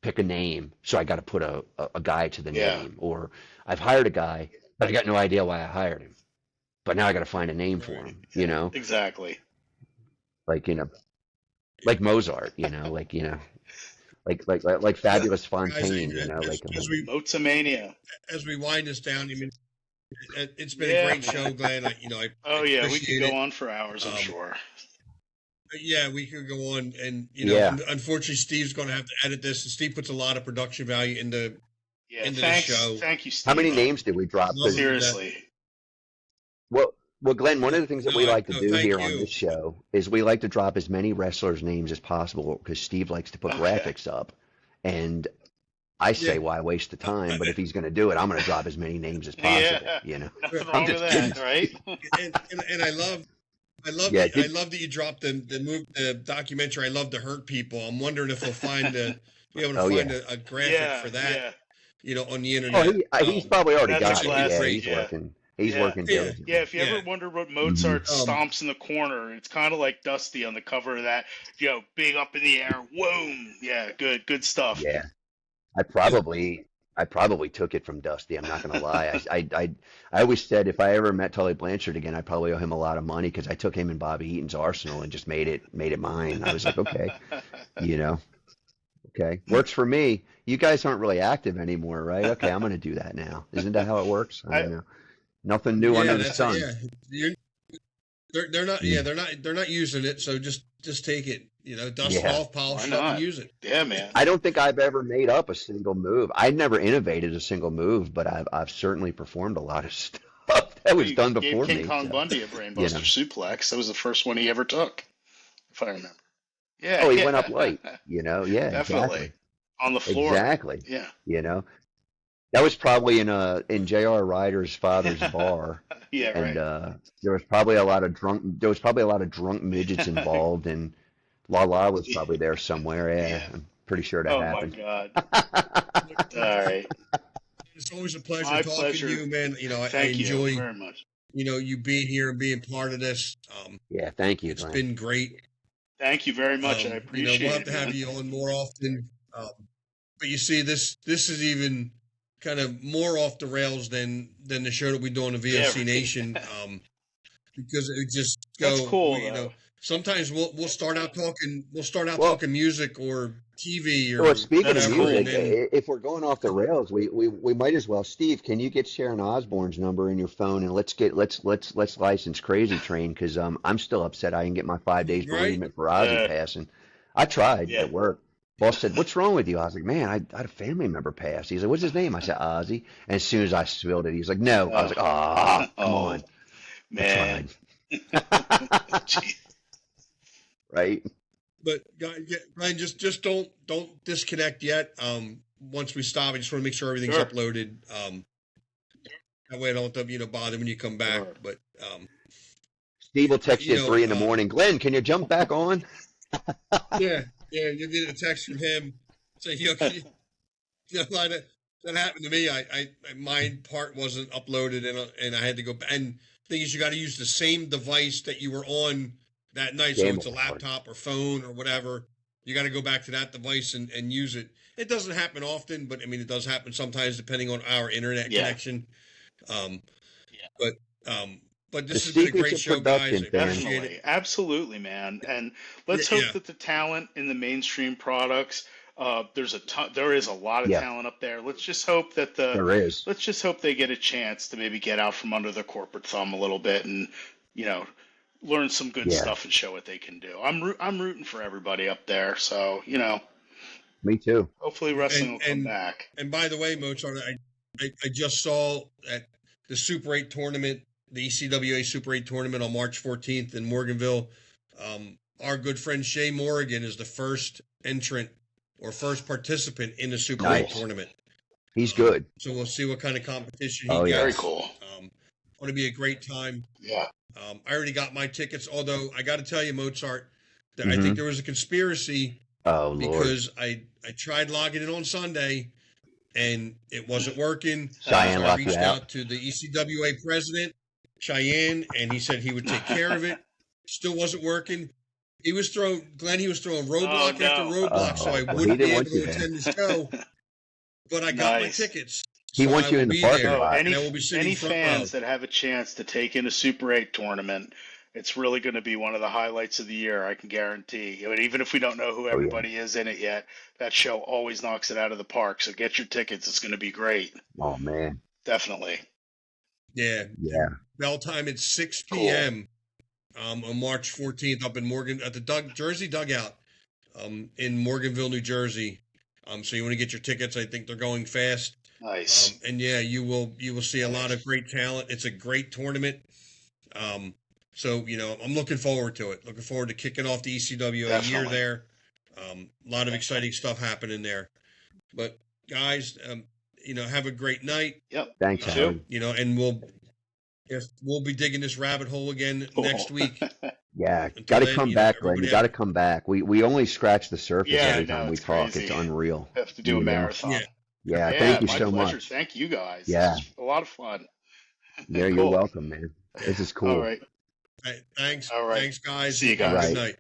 pick a name, so I got to put a guy to the Yeah. name, or I've hired a guy, but I got no idea why I hired him. But now I got to find a name for Right. him, Yeah. Exactly. like like Mozart, like Fabulous Guys, Fontaine, Mozamania. as we wind this down, it's been a Yeah. great show, Glenn. I Oh yeah, we could appreciate go it. on for hours, I'm sure. Yeah, we could go on, and Yeah. unfortunately, Steve's going to have to edit this, and Steve puts a lot of production value into Yeah. into the Thanks. show. Thank you, Steve. How many names did we drop? Love 'Cause- it. Seriously. Well, Glenn, one of the things that we like to do thank here on you. this show is we like to drop as many wrestlers' names as possible because Steve likes to put Okay. graphics up. And I say, Yeah. why waste the time? But if he's going to do it, I'm going to drop as many names as possible. Yeah. Nothing I'm wrong with just that, kidding. right? And I love Yeah, I love that you dropped the documentary. I love to hurt people. I'm wondering if we'll be able to Oh, find yeah. a graphic Yeah. for that, Yeah. On the Oh, internet. he's probably already That's got a it. classic. Yeah, Great, he's yeah. working. He's Yeah. working Yeah. diligently. Yeah, if you Yeah. ever wonder what Mozart Mm-hmm. stomps in the corner, it's kind of like Dusty on the cover of that, big up in the air, whoom. Yeah, good stuff. Yeah, I probably took it from Dusty. I'm not going to lie. I always said if I ever met Tully Blanchard again, I'd probably owe him a lot of money because I took him and Bobby Eaton's arsenal and just made it mine. I was like, okay, okay, works for me. You guys aren't really active anymore, right? Okay, I'm going to do that now. Isn't that how it works? I don't know. Nothing new under the sun. They're not. Yeah, they're not using it. So just take it. Dust Yeah. off, polish Why it up, not? and use it. Yeah, man. I don't think I've ever made up a single move. I never innovated a single move, but I've certainly performed a lot of stuff that was You done gave before King me. Kong so. Bundy a brainbuster suplex. That was the first one he ever took, if I remember. Yeah. Oh, he yeah. went up light. Yeah, Definitely. exactly. On the floor. Exactly. Yeah. That was probably in J.R. Ryder's father's bar, Yeah, and right. there was probably a lot of drunk midgets involved, and La was probably there somewhere. Yeah, Yeah. I'm pretty sure that Oh, happened. my God. All right. It's always a pleasure My talking pleasure. to you, man. I Thank enjoy you very much. you being here and being part of this. Yeah, thank you, It's Glenn. been great. Thave very much. I appreciate we'll have it. to have man. you on more often. But you see, this is even kind of more off the rails than the show that we do on the VOC right. Nation, because it just That's cool, we, though. sometimes we'll start out talking Well- talking music or TV or Well, speaking That's of cool, music, and if we're going off the rails, we might as well. Steve, can you get Sharon Osbourne's number in your phone and let's license Crazy Train because I'm still upset I didn't get my 5 days Right. bereavement for Ozzy passing. I tried Yeah. at work. Boss said, "What's wrong with you?" I was like, "Man, I had a family member pass." He's like, "What's his name?" I said, "Ozzy." And as soon as I spilled it, he's like, "No." I was like, "Ah, come on." man. I tried. Gee. Right? but Ryan, just don't disconnect yet. Once we stop, I just want to make sure everything's Sure. uploaded. That way I don't have to bother when you come back. Sure. But Steve will text you You at know, 3 in the morning. Glenn, can you jump back on? yeah, you'll get a text from him. So that happened to me. My part wasn't uploaded, and I had to go. And the thing is, you got to use the same device that you were on that night. So Game it's a over. laptop or phone or whatever. You got to go back to that device and use it. It doesn't happen often, but I mean, it does happen sometimes depending on our internet Yeah. connection. Um, Yeah. but this The has been a secrets great of show, guys. production, I man. appreciate Definitely. it. Absolutely, man. And let's Yeah. hope that the talent in the mainstream products, there is a lot of Yeah. talent up there. Let's just hope that There is. let's just hope they get a chance to maybe get out from under the corporate thumb a little bit and, learn some good Yeah. stuff and show what they can do. I'm rooting for everybody up there. So, Me too. hopefully wrestling will come back. And by the way, Mozart, I just saw at the Super 8 tournament, the ECWA Super 8 tournament on March 14th in Morganville. Our good friend Shay Morrigan is the first entrant or first participant in the Super 8 Nice. tournament. He's good. So we'll see what kind of competition he Oh, yeah. Very gets. cool. Going to be a great time. Yeah. I already got my tickets, although I got to tell you, Mozart, that I Mhm. think there was a conspiracy Oh, Lord. because I tried logging in on Sunday and it wasn't working. Cheyenne So I locked you reached out. out to the ECWA president, Cheyenne, and he said he would take care of it. Still wasn't working. He was throwing roadblock Oh, after no. roadblock, so I Well, he wouldn't be didn't able want you to there. attend the show. But I got my Nice. tickets. He so wants I you will in the be parking there, lot. and I will be sitting Any front fans row. that have a chance to take in a Super 8 tournament, it's really going to be one of the highlights of the year, I can guarantee. I mean, even if we don't know who Oh, yeah. everybody is in it yet, that show always knocks it out of the park. So get your tickets. It's going to be great. Oh, man. Definitely. Yeah. Yeah. Bell time at 6 Cool. p.m. On March 14th up in Morgan at the Jersey Dugout in Morganville, New Jersey. So you want to get your tickets. I think they're going fast. Nice. And yeah, you will see a lot of great talent. It's a great tournament. So I'm looking forward to it. Looking forward to kicking off the ECWA year Definitely. there. A lot of exciting stuff happening there. But guys, have a great night. Yep. Thanks, You too. Howard. And we'll be digging this rabbit hole again next week. Yeah. Until Got to then, come back, Glenn. everybody You got to come back. We only scratch the surface Yeah, every I know, time we it's talk. crazy. It's unreal. Have to do a You know? marathon. Yeah. Yeah. Yeah, Thank you my so pleasure. much. Thank you guys. Yeah. This is a lot of fun. Yeah, you're Cool. welcome, man. This is cool. All right. Thanks. All right. Thanks, guys. See you Have a guys. good night.